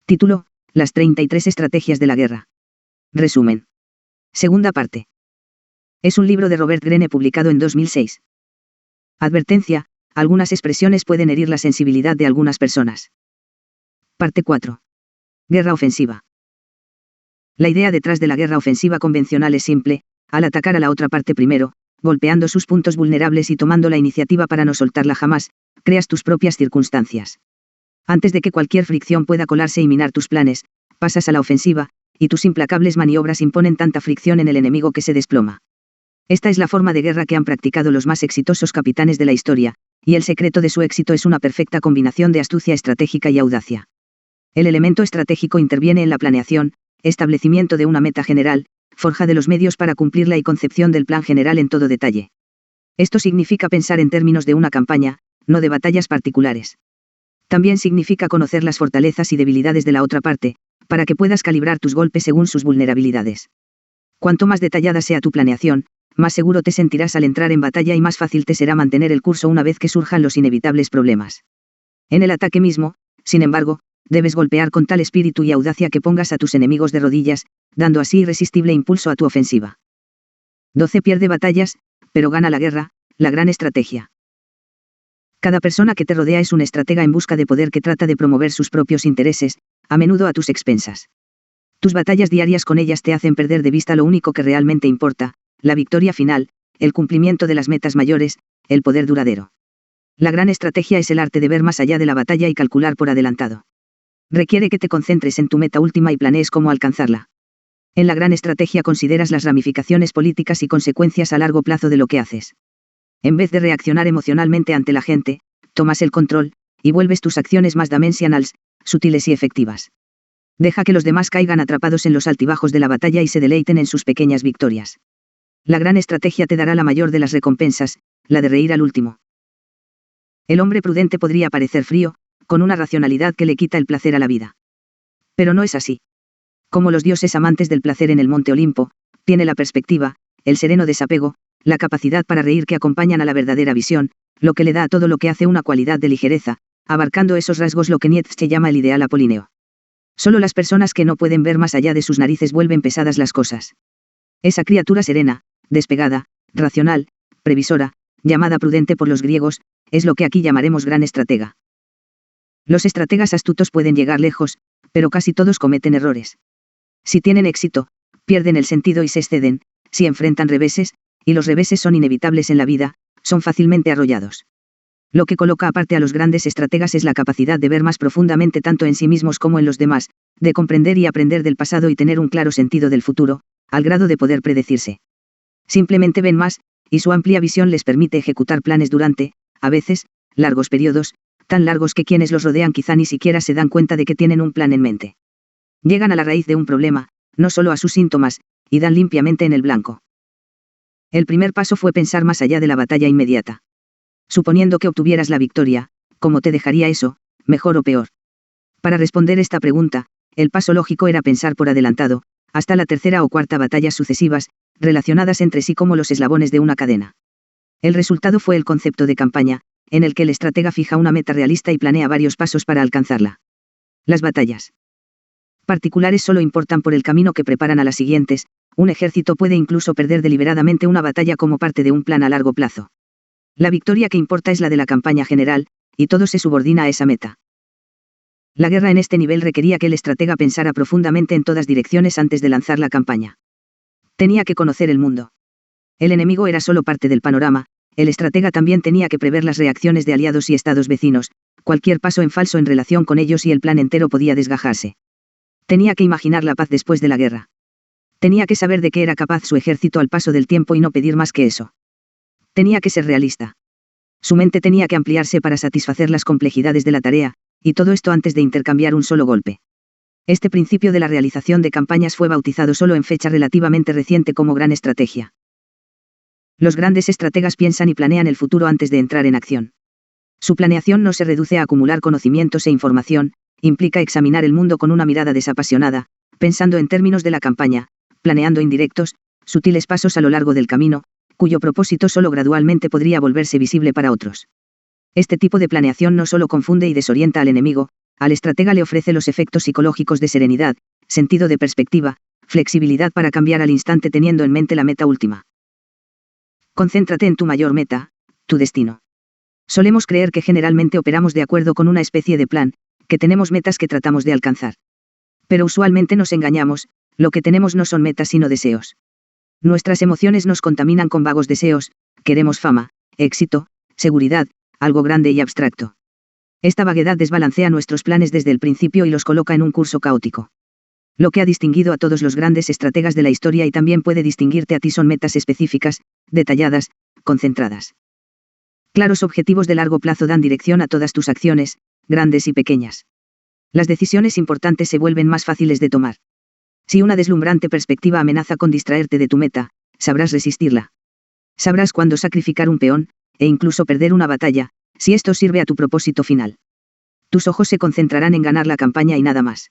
Título: Las 33 estrategias de la guerra. Resumen. Segunda parte. Es un libro de Robert Greene publicado en 2006. Advertencia: algunas expresiones pueden herir la sensibilidad de algunas personas. Parte 4. Guerra ofensiva. La idea detrás de la guerra ofensiva convencional es simple: al atacar a la otra parte primero, golpeando sus puntos vulnerables y tomando la iniciativa para no soltarla jamás, creas tus propias circunstancias. Antes de que cualquier fricción pueda colarse y minar tus planes, pasas a la ofensiva, y tus implacables maniobras imponen tanta fricción en el enemigo que se desploma. Esta es la forma de guerra que han practicado los más exitosos capitanes de la historia, y el secreto de su éxito es una perfecta combinación de astucia estratégica y audacia. El elemento estratégico interviene en la planeación, establecimiento de una meta general, forja de los medios para cumplirla y concepción del plan general en todo detalle. Esto significa pensar en términos de una campaña, no de batallas particulares. También significa conocer las fortalezas y debilidades de la otra parte, para que puedas calibrar tus golpes según sus vulnerabilidades. Cuanto más detallada sea tu planeación, más seguro te sentirás al entrar en batalla y más fácil te será mantener el curso una vez que surjan los inevitables problemas. En el ataque mismo, sin embargo, debes golpear con tal espíritu y audacia que pongas a tus enemigos de rodillas, dando así irresistible impulso a tu ofensiva. 12 Pierde batallas, pero gana la guerra, la gran estrategia. Cada persona que te rodea es un estratega en busca de poder que trata de promover sus propios intereses, a menudo a tus expensas. Tus batallas diarias con ellas te hacen perder de vista lo único que realmente importa: la victoria final, el cumplimiento de las metas mayores, el poder duradero. La gran estrategia es el arte de ver más allá de la batalla y calcular por adelantado. Requiere que te concentres en tu meta última y planees cómo alcanzarla. En la gran estrategia consideras las ramificaciones políticas y consecuencias a largo plazo de lo que haces. En vez de reaccionar emocionalmente ante la gente, tomas el control, y vuelves tus acciones más dimensionales, sutiles y efectivas. Deja que los demás caigan atrapados en los altibajos de la batalla y se deleiten en sus pequeñas victorias. La gran estrategia te dará la mayor de las recompensas, la de reír al último. El hombre prudente podría parecer frío, con una racionalidad que le quita el placer a la vida. Pero no es así. Como los dioses amantes del placer en el monte Olimpo, tiene la perspectiva, el sereno desapego, la capacidad para reír que acompañan a la verdadera visión, lo que le da a todo lo que hace una cualidad de ligereza, abarcando esos rasgos lo que Nietzsche llama el ideal apolíneo. Solo las personas que no pueden ver más allá de sus narices vuelven pesadas las cosas. Esa criatura serena, despegada, racional, previsora, llamada prudente por los griegos, es lo que aquí llamaremos gran estratega. Los estrategas astutos pueden llegar lejos, pero casi todos cometen errores. Si tienen éxito, pierden el sentido y se exceden; si enfrentan reveses, y los reveses son inevitables en la vida, son fácilmente arrollados. Lo que coloca aparte a los grandes estrategas es la capacidad de ver más profundamente tanto en sí mismos como en los demás, de comprender y aprender del pasado y tener un claro sentido del futuro, al grado de poder predecirse. Simplemente ven más, y su amplia visión les permite ejecutar planes durante, a veces, largos periodos, tan largos que quienes los rodean quizá ni siquiera se dan cuenta de que tienen un plan en mente. Llegan a la raíz de un problema, no solo a sus síntomas, y dan limpiamente en el blanco. El primer paso fue pensar más allá de la batalla inmediata. Suponiendo que obtuvieras la victoria, ¿cómo te dejaría eso, mejor o peor? Para responder esta pregunta, el paso lógico era pensar por adelantado, hasta la tercera o cuarta batallas sucesivas, relacionadas entre sí como los eslabones de una cadena. El resultado fue el concepto de campaña, en el que el estratega fija una meta realista y planea varios pasos para alcanzarla. Las batallas particulares solo importan por el camino que preparan a las siguientes. Un ejército puede incluso perder deliberadamente una batalla como parte de un plan a largo plazo. La victoria que importa es la de la campaña general, y todo se subordina a esa meta. La guerra en este nivel requería que el estratega pensara profundamente en todas direcciones antes de lanzar la campaña. Tenía que conocer el mundo. El enemigo era solo parte del panorama, el estratega también tenía que prever las reacciones de aliados y estados vecinos, cualquier paso en falso en relación con ellos y el plan entero podía desgajarse. Tenía que imaginar la paz después de la guerra. Tenía que saber de qué era capaz su ejército al paso del tiempo y no pedir más que eso. Tenía que ser realista. Su mente tenía que ampliarse para satisfacer las complejidades de la tarea, y todo esto antes de intercambiar un solo golpe. Este principio de la realización de campañas fue bautizado solo en fecha relativamente reciente como gran estrategia. Los grandes estrategas piensan y planean el futuro antes de entrar en acción. Su planeación no se reduce a acumular conocimientos e información, implica examinar el mundo con una mirada desapasionada, pensando en términos de la campaña, planeando indirectos, sutiles pasos a lo largo del camino, cuyo propósito solo gradualmente podría volverse visible para otros. Este tipo de planeación no solo confunde y desorienta al enemigo, al estratega le ofrece los efectos psicológicos de serenidad, sentido de perspectiva, flexibilidad para cambiar al instante teniendo en mente la meta última. Concéntrate en tu mayor meta, tu destino. Solemos creer que generalmente operamos de acuerdo con una especie de plan, que tenemos metas que tratamos de alcanzar. Pero usualmente nos engañamos, lo que tenemos no son metas sino deseos. Nuestras emociones nos contaminan con vagos deseos, queremos fama, éxito, seguridad, algo grande y abstracto. Esta vaguedad desbalancea nuestros planes desde el principio y los coloca en un curso caótico. Lo que ha distinguido a todos los grandes estrategas de la historia y también puede distinguirte a ti son metas específicas, detalladas, concentradas. Claros objetivos de largo plazo dan dirección a todas tus acciones, grandes y pequeñas. Las decisiones importantes se vuelven más fáciles de tomar. Si una deslumbrante perspectiva amenaza con distraerte de tu meta, sabrás resistirla. Sabrás cuándo sacrificar un peón, e incluso perder una batalla, si esto sirve a tu propósito final. Tus ojos se concentrarán en ganar la campaña y nada más.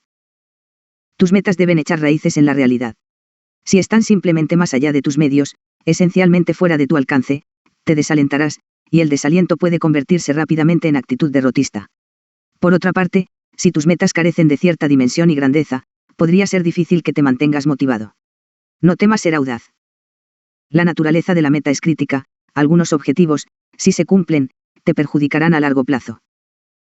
Tus metas deben echar raíces en la realidad. Si están simplemente más allá de tus medios, esencialmente fuera de tu alcance, te desalentarás, y el desaliento puede convertirse rápidamente en actitud derrotista. Por otra parte, si tus metas carecen de cierta dimensión y grandeza, podría ser difícil que te mantengas motivado. No temas ser audaz. La naturaleza de la meta es crítica, algunos objetivos, si se cumplen, te perjudicarán a largo plazo.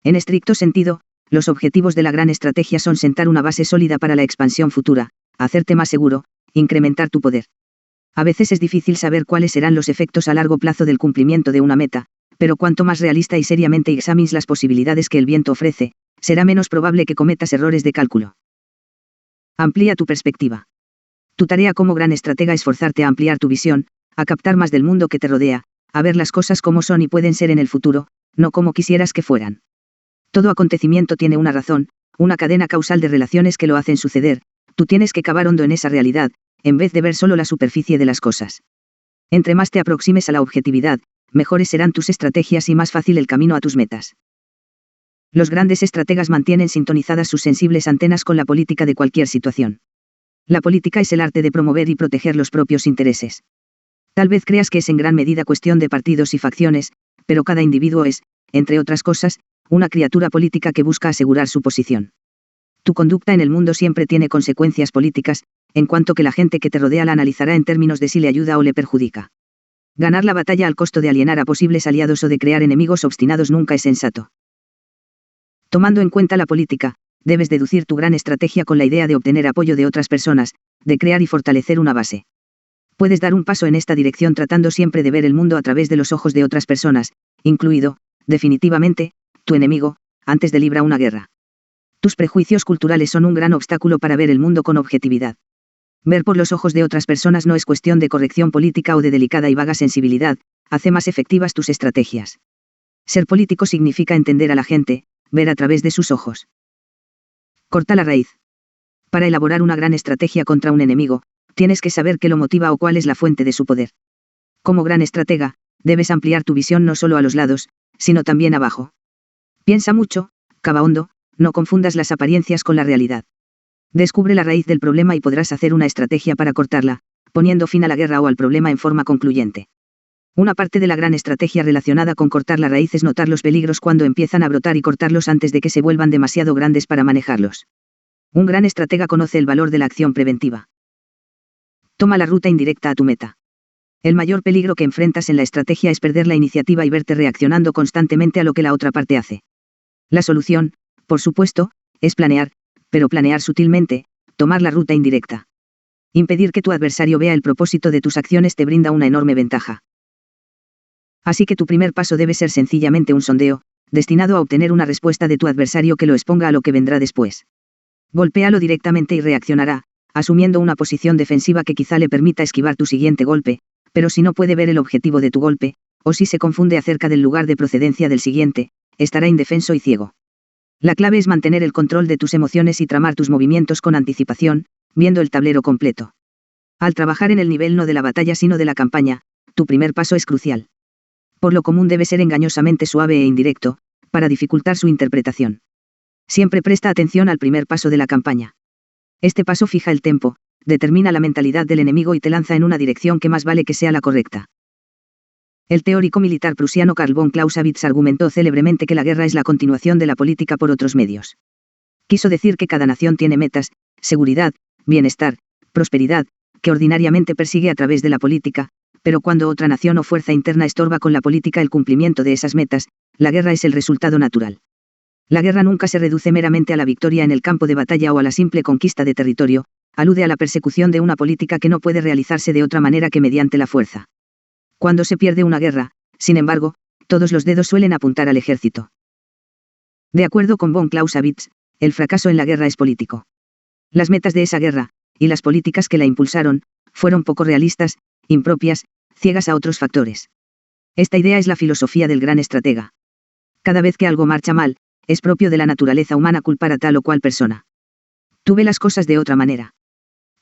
En estricto sentido, los objetivos de la gran estrategia son sentar una base sólida para la expansión futura, hacerte más seguro, incrementar tu poder. A veces es difícil saber cuáles serán los efectos a largo plazo del cumplimiento de una meta, pero cuanto más realista y seriamente examines las posibilidades que el viento ofrece, será menos probable que cometas errores de cálculo. Amplía tu perspectiva. Tu tarea como gran estratega es forzarte a ampliar tu visión, a captar más del mundo que te rodea, a ver las cosas como son y pueden ser en el futuro, no como quisieras que fueran. Todo acontecimiento tiene una razón, una cadena causal de relaciones que lo hacen suceder, tú tienes que cavar hondo en esa realidad, en vez de ver solo la superficie de las cosas. Entre más te aproximes a la objetividad, mejores serán tus estrategias y más fácil el camino a tus metas. Los grandes estrategas mantienen sintonizadas sus sensibles antenas con la política de cualquier situación. La política es el arte de promover y proteger los propios intereses. Tal vez creas que es en gran medida cuestión de partidos y facciones, pero cada individuo es, entre otras cosas, una criatura política que busca asegurar su posición. Tu conducta en el mundo siempre tiene consecuencias políticas, en cuanto que la gente que te rodea la analizará en términos de si le ayuda o le perjudica. Ganar la batalla al costo de alienar a posibles aliados o de crear enemigos obstinados nunca es sensato. Tomando en cuenta la política, debes deducir tu gran estrategia con la idea de obtener apoyo de otras personas, de crear y fortalecer una base. Puedes dar un paso en esta dirección tratando siempre de ver el mundo a través de los ojos de otras personas, incluido, definitivamente, tu enemigo, antes de librar una guerra. Tus prejuicios culturales son un gran obstáculo para ver el mundo con objetividad. Ver por los ojos de otras personas no es cuestión de corrección política o de delicada y vaga sensibilidad, hace más efectivas tus estrategias. Ser político significa entender a la gente, ver a través de sus ojos. Corta la raíz. Para elaborar una gran estrategia contra un enemigo, tienes que saber qué lo motiva o cuál es la fuente de su poder. Como gran estratega, debes ampliar tu visión no solo a los lados, sino también abajo. Piensa mucho, cava hondo, no confundas las apariencias con la realidad. Descubre la raíz del problema y podrás hacer una estrategia para cortarla, poniendo fin a la guerra o al problema en forma concluyente. Una parte de la gran estrategia relacionada con cortar la raíz es notar los peligros cuando empiezan a brotar y cortarlos antes de que se vuelvan demasiado grandes para manejarlos. Un gran estratega conoce el valor de la acción preventiva. Toma la ruta indirecta a tu meta. El mayor peligro que enfrentas en la estrategia es perder la iniciativa y verte reaccionando constantemente a lo que la otra parte hace. La solución, por supuesto, es planear, pero planear sutilmente, tomar la ruta indirecta. Impedir que tu adversario vea el propósito de tus acciones te brinda una enorme ventaja. Así que tu primer paso debe ser sencillamente un sondeo, destinado a obtener una respuesta de tu adversario que lo exponga a lo que vendrá después. Golpéalo directamente y reaccionará, asumiendo una posición defensiva que quizá le permita esquivar tu siguiente golpe, pero si no puede ver el objetivo de tu golpe, o si se confunde acerca del lugar de procedencia del siguiente, estará indefenso y ciego. La clave es mantener el control de tus emociones y tramar tus movimientos con anticipación, viendo el tablero completo. Al trabajar en el nivel no de la batalla sino de la campaña, tu primer paso es crucial. Por lo común debe ser engañosamente suave e indirecto, para dificultar su interpretación. Siempre presta atención al primer paso de la campaña. Este paso fija el tempo, determina la mentalidad del enemigo y te lanza en una dirección que más vale que sea la correcta. El teórico militar prusiano Karl von Clausewitz argumentó célebremente que la guerra es la continuación de la política por otros medios. Quiso decir que cada nación tiene metas, seguridad, bienestar, prosperidad, que ordinariamente persigue a través de la política, pero cuando otra nación o fuerza interna estorba con la política el cumplimiento de esas metas, la guerra es el resultado natural. La guerra nunca se reduce meramente a la victoria en el campo de batalla o a la simple conquista de territorio, alude a la persecución de una política que no puede realizarse de otra manera que mediante la fuerza. Cuando se pierde una guerra, sin embargo, todos los dedos suelen apuntar al ejército. De acuerdo con von Clausewitz, el fracaso en la guerra es político. Las metas de esa guerra, y las políticas que la impulsaron, fueron poco realistas, impropias, ciegas a otros factores. Esta idea es la filosofía del gran estratega. Cada vez que algo marcha mal, es propio de la naturaleza humana culpar a tal o cual persona. Tú ve las cosas de otra manera.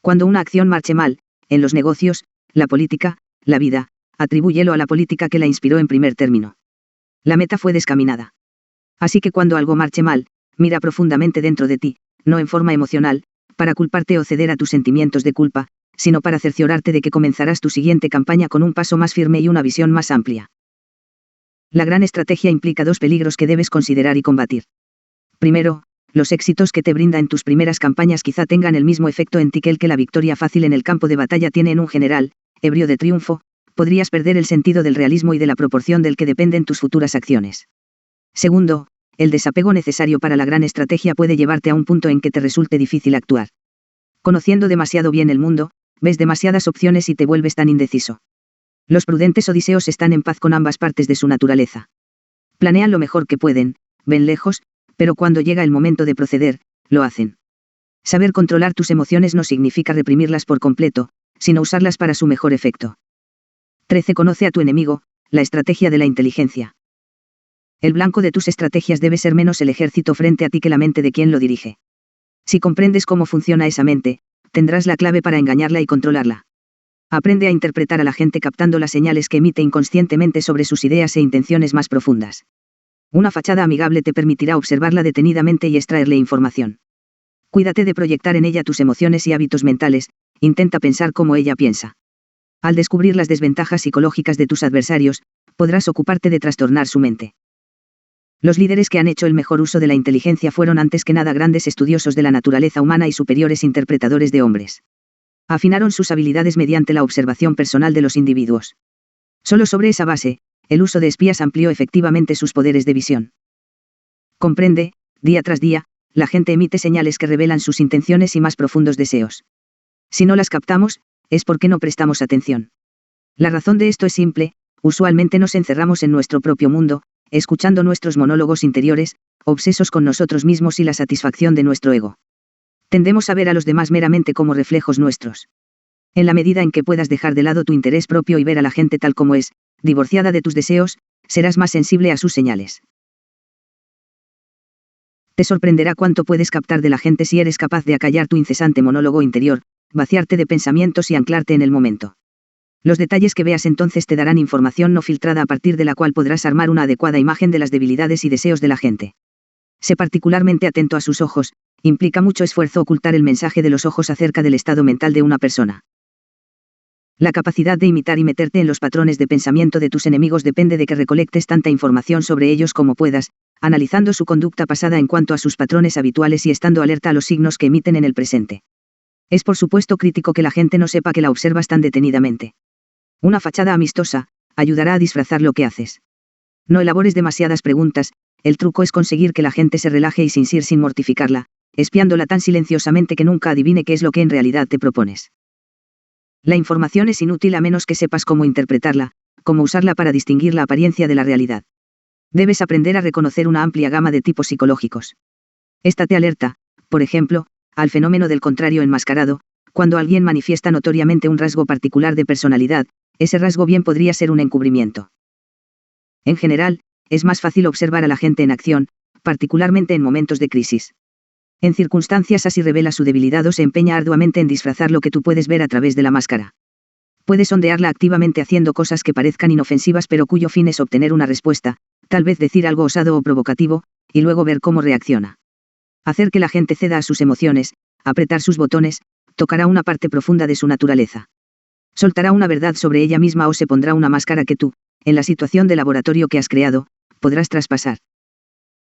Cuando una acción marche mal, en los negocios, la política, la vida, atribúyelo a la política que la inspiró en primer término. La meta fue descaminada. Así que cuando algo marche mal, mira profundamente dentro de ti, no en forma emocional, para culparte o ceder a tus sentimientos de culpa, sino para cerciorarte de que comenzarás tu siguiente campaña con un paso más firme y una visión más amplia. La gran estrategia implica dos peligros que debes considerar y combatir. Primero, los éxitos que te brinda en tus primeras campañas quizá tengan el mismo efecto en ti que el que la victoria fácil en el campo de batalla tiene en un general, ebrio de triunfo, podrías perder el sentido del realismo y de la proporción del que dependen tus futuras acciones. Segundo, el desapego necesario para la gran estrategia puede llevarte a un punto en que te resulte difícil actuar. Conociendo demasiado bien el mundo, ves demasiadas opciones y te vuelves tan indeciso. Los prudentes odiseos están en paz con ambas partes de su naturaleza. Planean lo mejor que pueden, ven lejos, pero cuando llega el momento de proceder, lo hacen. Saber controlar tus emociones no significa reprimirlas por completo, sino usarlas para su mejor efecto. 13. Conoce a tu enemigo, la estrategia de la inteligencia. El blanco de tus estrategias debe ser menos el ejército frente a ti que la mente de quien lo dirige. Si comprendes cómo funciona esa mente, tendrás la clave para engañarla y controlarla. Aprende a interpretar a la gente captando las señales que emite inconscientemente sobre sus ideas e intenciones más profundas. Una fachada amigable te permitirá observarla detenidamente y extraerle información. Cuídate de proyectar en ella tus emociones y hábitos mentales, intenta pensar como ella piensa. Al descubrir las desventajas psicológicas de tus adversarios, podrás ocuparte de trastornar su mente. Los líderes que han hecho el mejor uso de la inteligencia fueron antes que nada grandes estudiosos de la naturaleza humana y superiores interpretadores de hombres. Afinaron sus habilidades mediante la observación personal de los individuos. Solo sobre esa base, el uso de espías amplió efectivamente sus poderes de visión. Comprende, día tras día, la gente emite señales que revelan sus intenciones y más profundos deseos. Si no las captamos, es porque no prestamos atención. La razón de esto es simple, usualmente nos encerramos en nuestro propio mundo, escuchando nuestros monólogos interiores, obsesos con nosotros mismos y la satisfacción de nuestro ego. Tendemos a ver a los demás meramente como reflejos nuestros. En la medida en que puedas dejar de lado tu interés propio y ver a la gente tal como es, divorciada de tus deseos, serás más sensible a sus señales. Te sorprenderá cuánto puedes captar de la gente si eres capaz de acallar tu incesante monólogo interior, vaciarte de pensamientos y anclarte en el momento. Los detalles que veas entonces te darán información no filtrada a partir de la cual podrás armar una adecuada imagen de las debilidades y deseos de la gente. Sé particularmente atento a sus ojos, implica mucho esfuerzo ocultar el mensaje de los ojos acerca del estado mental de una persona. La capacidad de imitar y meterte en los patrones de pensamiento de tus enemigos depende de que recolectes tanta información sobre ellos como puedas, analizando su conducta pasada en cuanto a sus patrones habituales y estando alerta a los signos que emiten en el presente. Es por supuesto crítico que la gente no sepa que la observas tan detenidamente. Una fachada amistosa ayudará a disfrazar lo que haces. No elabores demasiadas preguntas, el truco es conseguir que la gente se relaje y sin mortificarla, espiándola tan silenciosamente que nunca adivine qué es lo que en realidad te propones. La información es inútil a menos que sepas cómo interpretarla, cómo usarla para distinguir la apariencia de la realidad. Debes aprender a reconocer una amplia gama de tipos psicológicos. Estate alerta, por ejemplo, al fenómeno del contrario enmascarado, cuando alguien manifiesta notoriamente un rasgo particular de personalidad, ese rasgo bien podría ser un encubrimiento. En general, es más fácil observar a la gente en acción, particularmente en momentos de crisis. En circunstancias así revela su debilidad o se empeña arduamente en disfrazar lo que tú puedes ver a través de la máscara. Puedes sondearla activamente haciendo cosas que parezcan inofensivas pero cuyo fin es obtener una respuesta, tal vez decir algo osado o provocativo, y luego ver cómo reacciona. Hacer que la gente ceda a sus emociones, apretar sus botones, tocará una parte profunda de su naturaleza. Soltará una verdad sobre ella misma o se pondrá una máscara que tú, en la situación de laboratorio que has creado, podrás traspasar.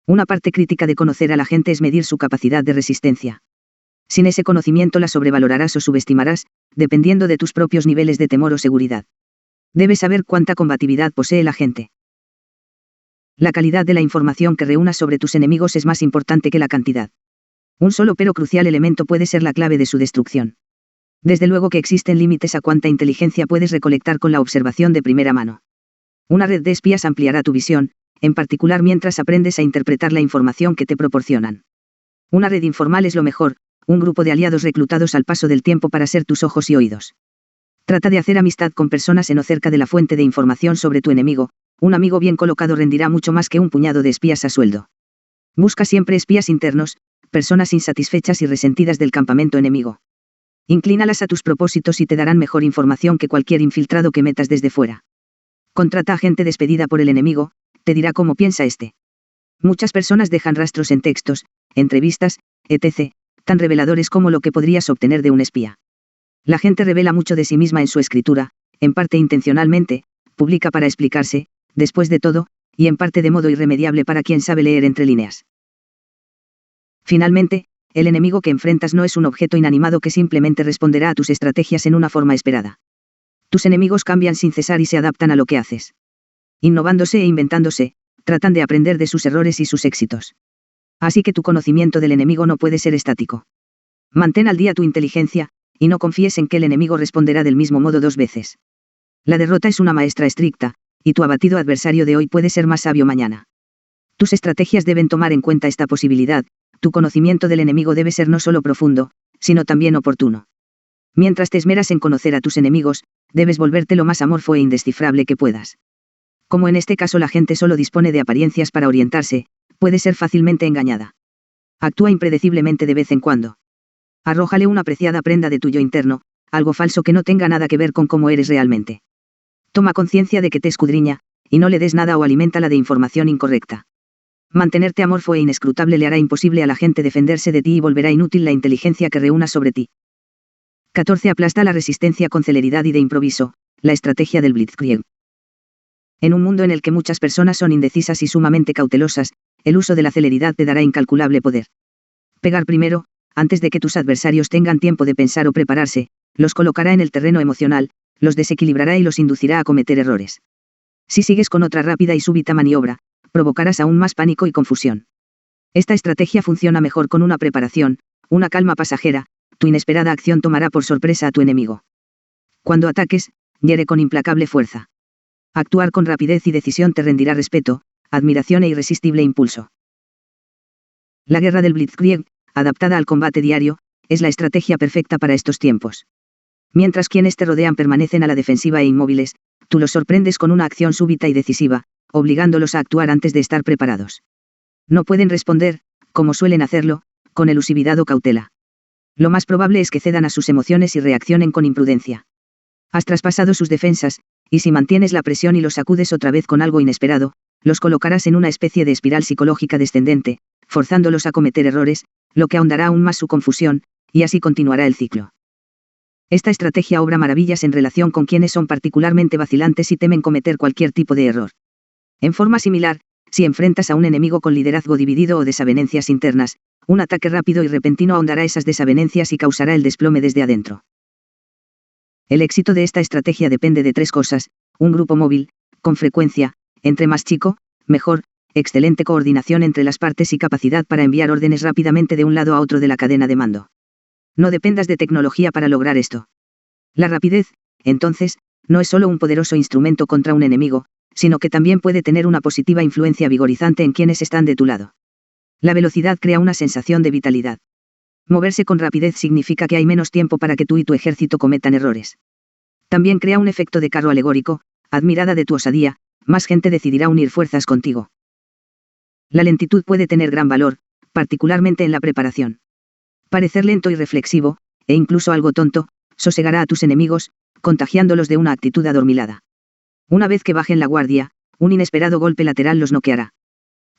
Una parte crítica de conocer a la gente es medir su capacidad de resistencia. Sin ese conocimiento la sobrevalorarás o subestimarás, dependiendo de tus propios niveles de temor o seguridad. Debes saber cuánta combatividad posee la gente. La calidad de la información que reúnas sobre tus enemigos es más importante que la cantidad. Un solo pero crucial elemento puede ser la clave de su destrucción. Desde luego que existen límites a cuánta inteligencia puedes recolectar con la observación de primera mano. Una red de espías ampliará tu visión, en particular mientras aprendes a interpretar la información que te proporcionan. Una red informal es lo mejor, un grupo de aliados reclutados al paso del tiempo para ser tus ojos y oídos. Trata de hacer amistad con personas en o cerca de la fuente de información sobre tu enemigo. Un amigo bien colocado rendirá mucho más que un puñado de espías a sueldo. Busca siempre espías internos, personas insatisfechas y resentidas del campamento enemigo. Inclínalas a tus propósitos y te darán mejor información que cualquier infiltrado que metas desde fuera. Contrata a gente despedida por el enemigo, te dirá cómo piensa este. Muchas personas dejan rastros en textos, entrevistas, etc., tan reveladores como lo que podrías obtener de un espía. La gente revela mucho de sí misma en su escritura, en parte intencionalmente, publica para explicarse, después de todo, y en parte de modo irremediable para quien sabe leer entre líneas. Finalmente, el enemigo que enfrentas no es un objeto inanimado que simplemente responderá a tus estrategias en una forma esperada. Tus enemigos cambian sin cesar y se adaptan a lo que haces. Innovándose e inventándose, tratan de aprender de sus errores y sus éxitos. Así que tu conocimiento del enemigo no puede ser estático. Mantén al día tu inteligencia, y no confíes en que el enemigo responderá del mismo modo 2 veces. La derrota es una maestra estricta, y tu abatido adversario de hoy puede ser más sabio mañana. Tus estrategias deben tomar en cuenta esta posibilidad. Tu conocimiento del enemigo debe ser no solo profundo, sino también oportuno. Mientras te esmeras en conocer a tus enemigos, debes volverte lo más amorfo e indescifrable que puedas. Como en este caso la gente solo dispone de apariencias para orientarse, puede ser fácilmente engañada. Actúa impredeciblemente de vez en cuando. Arrójale una preciada prenda de tu yo interno, algo falso que no tenga nada que ver con cómo eres realmente. Toma conciencia de que te escudriña, y no le des nada o aliméntala de información incorrecta. Mantenerte amorfo e inescrutable le hará imposible a la gente defenderse de ti y volverá inútil la inteligencia que reúnas sobre ti. 14. Aplasta la resistencia con celeridad y de improviso, la estrategia del Blitzkrieg. En un mundo en el que muchas personas son indecisas y sumamente cautelosas, el uso de la celeridad te dará incalculable poder. Pegar primero, antes de que tus adversarios tengan tiempo de pensar o prepararse, los colocará en el terreno emocional, los desequilibrará y los inducirá a cometer errores. Si sigues con otra rápida y súbita maniobra, provocarás aún más pánico y confusión. Esta estrategia funciona mejor con una preparación, una calma pasajera. Tu inesperada acción tomará por sorpresa a tu enemigo. Cuando ataques, hiere con implacable fuerza. Actuar con rapidez y decisión te rendirá respeto, admiración e irresistible impulso. La guerra del Blitzkrieg, adaptada al combate diario, es la estrategia perfecta para estos tiempos. Mientras quienes te rodean permanecen a la defensiva e inmóviles, tú los sorprendes con una acción súbita y decisiva, obligándolos a actuar antes de estar preparados. No pueden responder, como suelen hacerlo, con elusividad o cautela. Lo más probable es que cedan a sus emociones y reaccionen con imprudencia. Has traspasado sus defensas, y si mantienes la presión y los sacudes otra vez con algo inesperado, los colocarás en una especie de espiral psicológica descendente, forzándolos a cometer errores, lo que ahondará aún más su confusión, y así continuará el ciclo. Esta estrategia obra maravillas en relación con quienes son particularmente vacilantes y temen cometer cualquier tipo de error. En forma similar, si enfrentas a un enemigo con liderazgo dividido o desavenencias internas, un ataque rápido y repentino ahondará esas desavenencias y causará el desplome desde adentro. El éxito de esta estrategia depende de 3 cosas: un grupo móvil, con frecuencia, entre más chico, mejor, excelente coordinación entre las partes y capacidad para enviar órdenes rápidamente de un lado a otro de la cadena de mando. No dependas de tecnología para lograr esto. La rapidez, entonces, no es solo un poderoso instrumento contra un enemigo, sino que también puede tener una positiva influencia vigorizante en quienes están de tu lado. La velocidad crea una sensación de vitalidad. Moverse con rapidez significa que hay menos tiempo para que tú y tu ejército cometan errores. También crea un efecto de carro alegórico. Admirada de tu osadía, más gente decidirá unir fuerzas contigo. La lentitud puede tener gran valor, particularmente en la preparación. Parecer lento y reflexivo, e incluso algo tonto, sosegará a tus enemigos, contagiándolos de una actitud adormilada. Una vez que bajen la guardia, un inesperado golpe lateral los noqueará.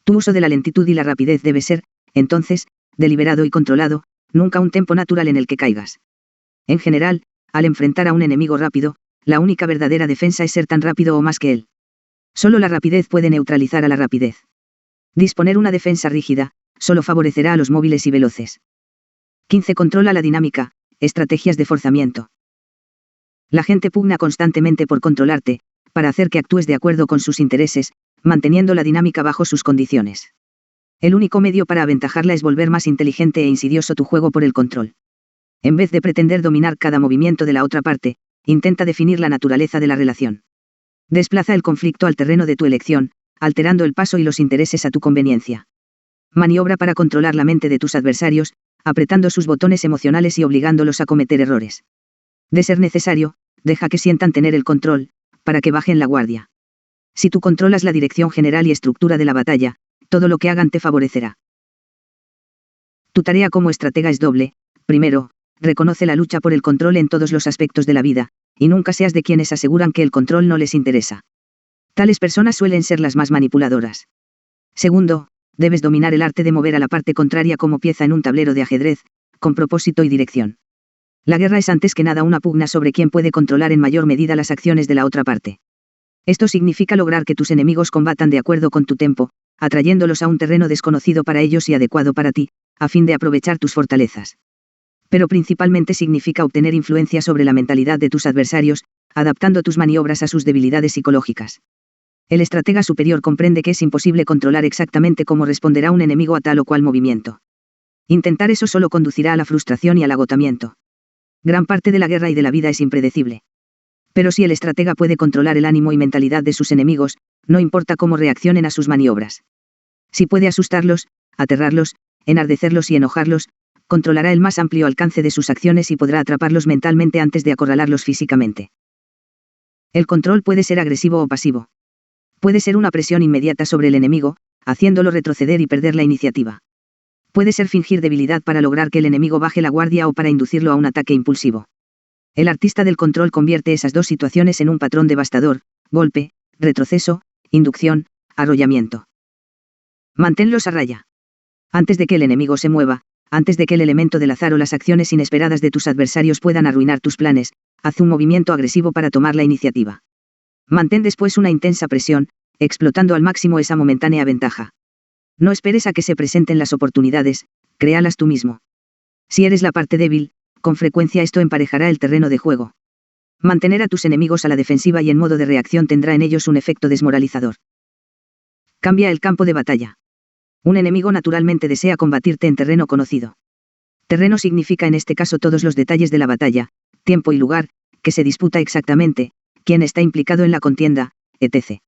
Tu uso de la lentitud y la rapidez debe ser, entonces, deliberado y controlado, nunca un tempo natural en el que caigas. En general, al enfrentar a un enemigo rápido, la única verdadera defensa es ser tan rápido o más que él. Solo la rapidez puede neutralizar a la rapidez. Disponer una defensa rígida, solo favorecerá a los móviles y veloces. 15. Controla la dinámica, estrategias de forzamiento. La gente pugna constantemente por controlarte, para hacer que actúes de acuerdo con sus intereses, manteniendo la dinámica bajo sus condiciones. El único medio para aventajarla es volver más inteligente e insidioso tu juego por el control. En vez de pretender dominar cada movimiento de la otra parte, intenta definir la naturaleza de la relación. Desplaza el conflicto al terreno de tu elección, alterando el paso y los intereses a tu conveniencia. Maniobra para controlar la mente de tus adversarios, apretando sus botones emocionales y obligándolos a cometer errores. De ser necesario, deja que sientan tener el control, para que bajen la guardia. Si tú controlas la dirección general y estructura de la batalla, todo lo que hagan te favorecerá. Tu tarea como estratega es doble. Primero, reconoce la lucha por el control en todos los aspectos de la vida, y nunca seas de quienes aseguran que el control no les interesa. Tales personas suelen ser las más manipuladoras. Segundo, debes dominar el arte de mover a la parte contraria como pieza en un tablero de ajedrez, con propósito y dirección. La guerra es antes que nada una pugna sobre quién puede controlar en mayor medida las acciones de la otra parte. Esto significa lograr que tus enemigos combatan de acuerdo con tu tempo, atrayéndolos a un terreno desconocido para ellos y adecuado para ti, a fin de aprovechar tus fortalezas. Pero principalmente significa obtener influencia sobre la mentalidad de tus adversarios, adaptando tus maniobras a sus debilidades psicológicas. El estratega superior comprende que es imposible controlar exactamente cómo responderá un enemigo a tal o cual movimiento. Intentar eso solo conducirá a la frustración y al agotamiento. Gran parte de la guerra y de la vida es impredecible. Pero si el estratega puede controlar el ánimo y mentalidad de sus enemigos, no importa cómo reaccionen a sus maniobras. Si puede asustarlos, aterrarlos, enardecerlos y enojarlos, controlará el más amplio alcance de sus acciones y podrá atraparlos mentalmente antes de acorralarlos físicamente. El control puede ser agresivo o pasivo. Puede ser una presión inmediata sobre el enemigo, haciéndolo retroceder y perder la iniciativa. Puede ser fingir debilidad para lograr que el enemigo baje la guardia o para inducirlo a un ataque impulsivo. El artista del control convierte esas dos situaciones en un patrón devastador: golpe, retroceso, inducción, arrollamiento. Manténlos a raya. Antes de que el enemigo se mueva, antes de que el elemento del azar o las acciones inesperadas de tus adversarios puedan arruinar tus planes, haz un movimiento agresivo para tomar la iniciativa. Mantén después una intensa presión, explotando al máximo esa momentánea ventaja. No esperes a que se presenten las oportunidades, créalas tú mismo. Si eres la parte débil, con frecuencia esto emparejará el terreno de juego. Mantener a tus enemigos a la defensiva y en modo de reacción tendrá en ellos un efecto desmoralizador. Cambia el campo de batalla. Un enemigo naturalmente desea combatirte en terreno conocido. Terreno significa en este caso todos los detalles de la batalla, tiempo y lugar, que se disputa exactamente, quién está implicado en la contienda, etc.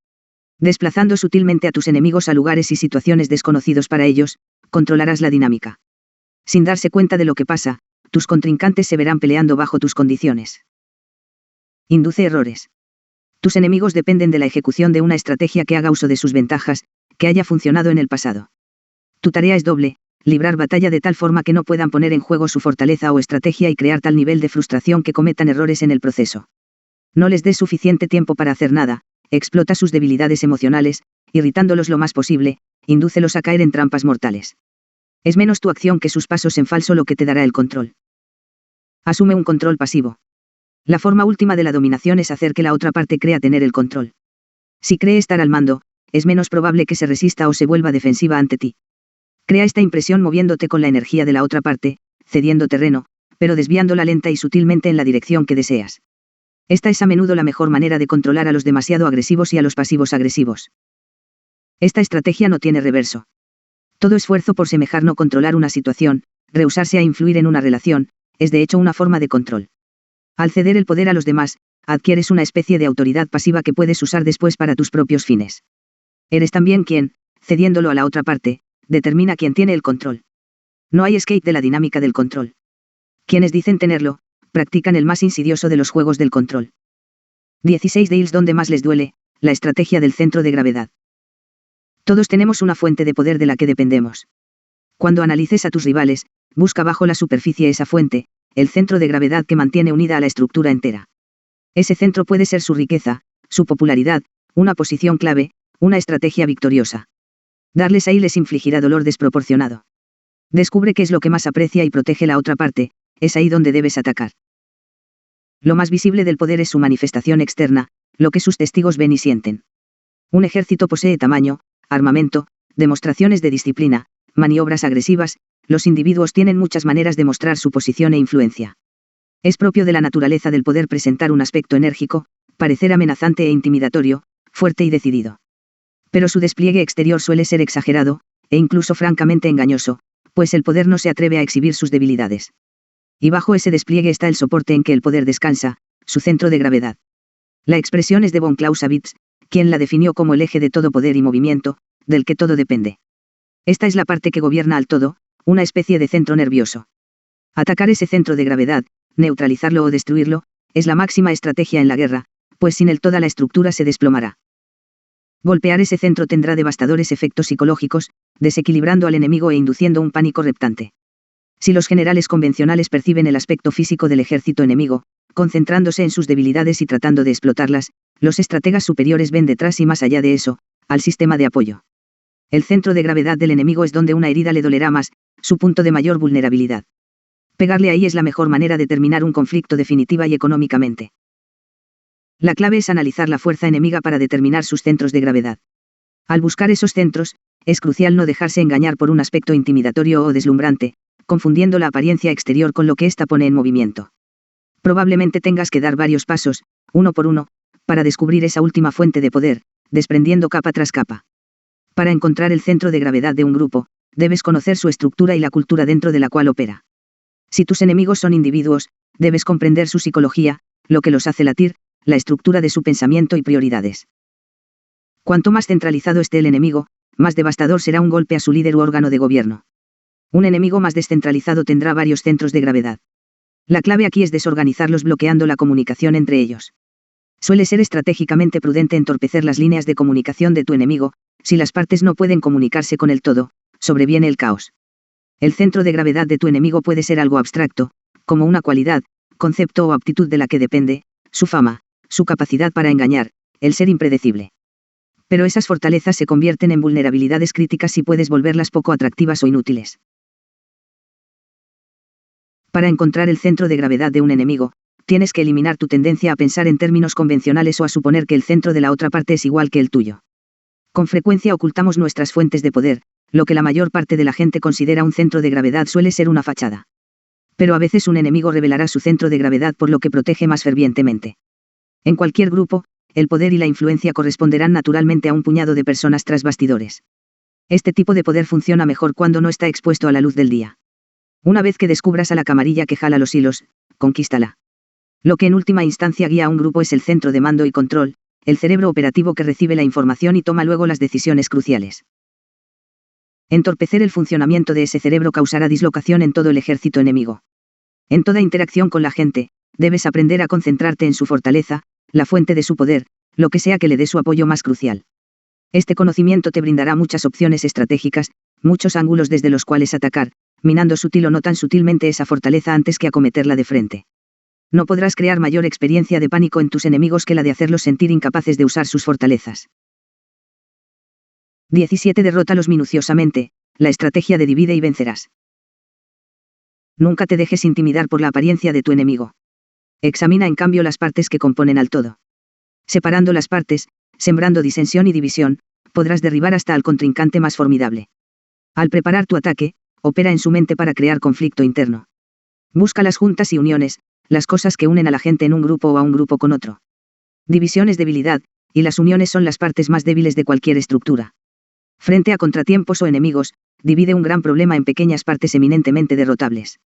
Desplazando sutilmente a tus enemigos a lugares y situaciones desconocidos para ellos, controlarás la dinámica. Sin darse cuenta de lo que pasa, tus contrincantes se verán peleando bajo tus condiciones. Induce errores. Tus enemigos dependen de la ejecución de una estrategia que haga uso de sus ventajas, que haya funcionado en el pasado. Tu tarea es doble: librar batalla de tal forma que no puedan poner en juego su fortaleza o estrategia y crear tal nivel de frustración que cometan errores en el proceso. No les des suficiente tiempo para hacer nada, explota sus debilidades emocionales, irritándolos lo más posible, indúcelos a caer en trampas mortales. Es menos tu acción que sus pasos en falso lo que te dará el control. Asume un control pasivo. La forma última de la dominación es hacer que la otra parte crea tener el control. Si cree estar al mando, es menos probable que se resista o se vuelva defensiva ante ti. Crea esta impresión moviéndote con la energía de la otra parte, cediendo terreno, pero desviándola lenta y sutilmente en la dirección que deseas. Esta es a menudo la mejor manera de controlar a los demasiado agresivos y a los pasivos agresivos. Esta estrategia no tiene reverso. Todo esfuerzo por semejar no controlar una situación, rehusarse a influir en una relación, es de hecho una forma de control. Al ceder el poder a los demás, adquieres una especie de autoridad pasiva que puedes usar después para tus propios fines. Eres también quien, cediéndolo a la otra parte, determina quién tiene el control. No hay escape de la dinámica del control. Quienes dicen tenerlo, practican el más insidioso de los juegos del control. 16 Deals donde más les duele, la estrategia del centro de gravedad. Todos tenemos una fuente de poder de la que dependemos. Cuando analices a tus rivales, busca bajo la superficie esa fuente, el centro de gravedad que mantiene unida a la estructura entera. Ese centro puede ser su riqueza, su popularidad, una posición clave, una estrategia victoriosa. Darles ahí les infligirá dolor desproporcionado. Descubre qué es lo que más aprecia y protege la otra parte, es ahí donde debes atacar. Lo más visible del poder es su manifestación externa, lo que sus testigos ven y sienten. Un ejército posee tamaño, armamento, demostraciones de disciplina, maniobras agresivas, los individuos tienen muchas maneras de mostrar su posición e influencia. Es propio de la naturaleza del poder presentar un aspecto enérgico, parecer amenazante e intimidatorio, fuerte y decidido. Pero su despliegue exterior suele ser exagerado, e incluso francamente engañoso, pues el poder no se atreve a exhibir sus debilidades. Y bajo ese despliegue está el soporte en que el poder descansa, su centro de gravedad. La expresión es de von Clausewitz, quien la definió como el eje de todo poder y movimiento, del que todo depende. Esta es la parte que gobierna al todo, una especie de centro nervioso. Atacar ese centro de gravedad, neutralizarlo o destruirlo, es la máxima estrategia en la guerra, pues sin él toda la estructura se desplomará. Golpear ese centro tendrá devastadores efectos psicológicos, desequilibrando al enemigo e induciendo un pánico reptante. Si los generales convencionales perciben el aspecto físico del ejército enemigo, concentrándose en sus debilidades y tratando de explotarlas, los estrategas superiores ven detrás y más allá de eso, al sistema de apoyo. El centro de gravedad del enemigo es donde una herida le dolerá más, su punto de mayor vulnerabilidad. Pegarle ahí es la mejor manera de terminar un conflicto definitiva y económicamente. La clave es analizar la fuerza enemiga para determinar sus centros de gravedad. Al buscar esos centros, es crucial no dejarse engañar por un aspecto intimidatorio o deslumbrante, confundiendo la apariencia exterior con lo que ésta pone en movimiento. Probablemente tengas que dar varios pasos, uno por uno, para descubrir esa última fuente de poder, desprendiendo capa tras capa. Para encontrar el centro de gravedad de un grupo, debes conocer su estructura y la cultura dentro de la cual opera. Si tus enemigos son individuos, debes comprender su psicología, lo que los hace latir, la estructura de su pensamiento y prioridades. Cuanto más centralizado esté el enemigo, más devastador será un golpe a su líder u órgano de gobierno. Un enemigo más descentralizado tendrá varios centros de gravedad. La clave aquí es desorganizarlos bloqueando la comunicación entre ellos. Suele ser estratégicamente prudente entorpecer las líneas de comunicación de tu enemigo, si las partes no pueden comunicarse con el todo, sobreviene el caos. El centro de gravedad de tu enemigo puede ser algo abstracto, como una cualidad, concepto o aptitud de la que depende, su fama, su capacidad para engañar, el ser impredecible. Pero esas fortalezas se convierten en vulnerabilidades críticas si puedes volverlas poco atractivas o inútiles. Para encontrar el centro de gravedad de un enemigo, tienes que eliminar tu tendencia a pensar en términos convencionales o a suponer que el centro de la otra parte es igual que el tuyo. Con frecuencia ocultamos nuestras fuentes de poder, lo que la mayor parte de la gente considera un centro de gravedad suele ser una fachada. Pero a veces un enemigo revelará su centro de gravedad por lo que protege más fervientemente. En cualquier grupo, el poder y la influencia corresponderán naturalmente a un puñado de personas tras bastidores. Este tipo de poder funciona mejor cuando no está expuesto a la luz del día. Una vez que descubras a la camarilla que jala los hilos, conquístala. Lo que en última instancia guía a un grupo es el centro de mando y control, el cerebro operativo que recibe la información y toma luego las decisiones cruciales. Entorpecer el funcionamiento de ese cerebro causará dislocación en todo el ejército enemigo. En toda interacción con la gente, debes aprender a concentrarte en su fortaleza, la fuente de su poder, lo que sea que le dé su apoyo más crucial. Este conocimiento te brindará muchas opciones estratégicas, muchos ángulos desde los cuales atacar, minando sutil o no tan sutilmente esa fortaleza antes que acometerla de frente. No podrás crear mayor experiencia de pánico en tus enemigos que la de hacerlos sentir incapaces de usar sus fortalezas. 17. Derrótalos minuciosamente, la estrategia de divide y vencerás. Nunca te dejes intimidar por la apariencia de tu enemigo. Examina en cambio las partes que componen al todo. Separando las partes, sembrando disensión y división, podrás derribar hasta al contrincante más formidable. Al preparar tu ataque, opera en su mente para crear conflicto interno. Busca las juntas y uniones, las cosas que unen a la gente en un grupo o a un grupo con otro. División es debilidad, y las uniones son las partes más débiles de cualquier estructura. Frente a contratiempos o enemigos, divide un gran problema en pequeñas partes eminentemente derrotables.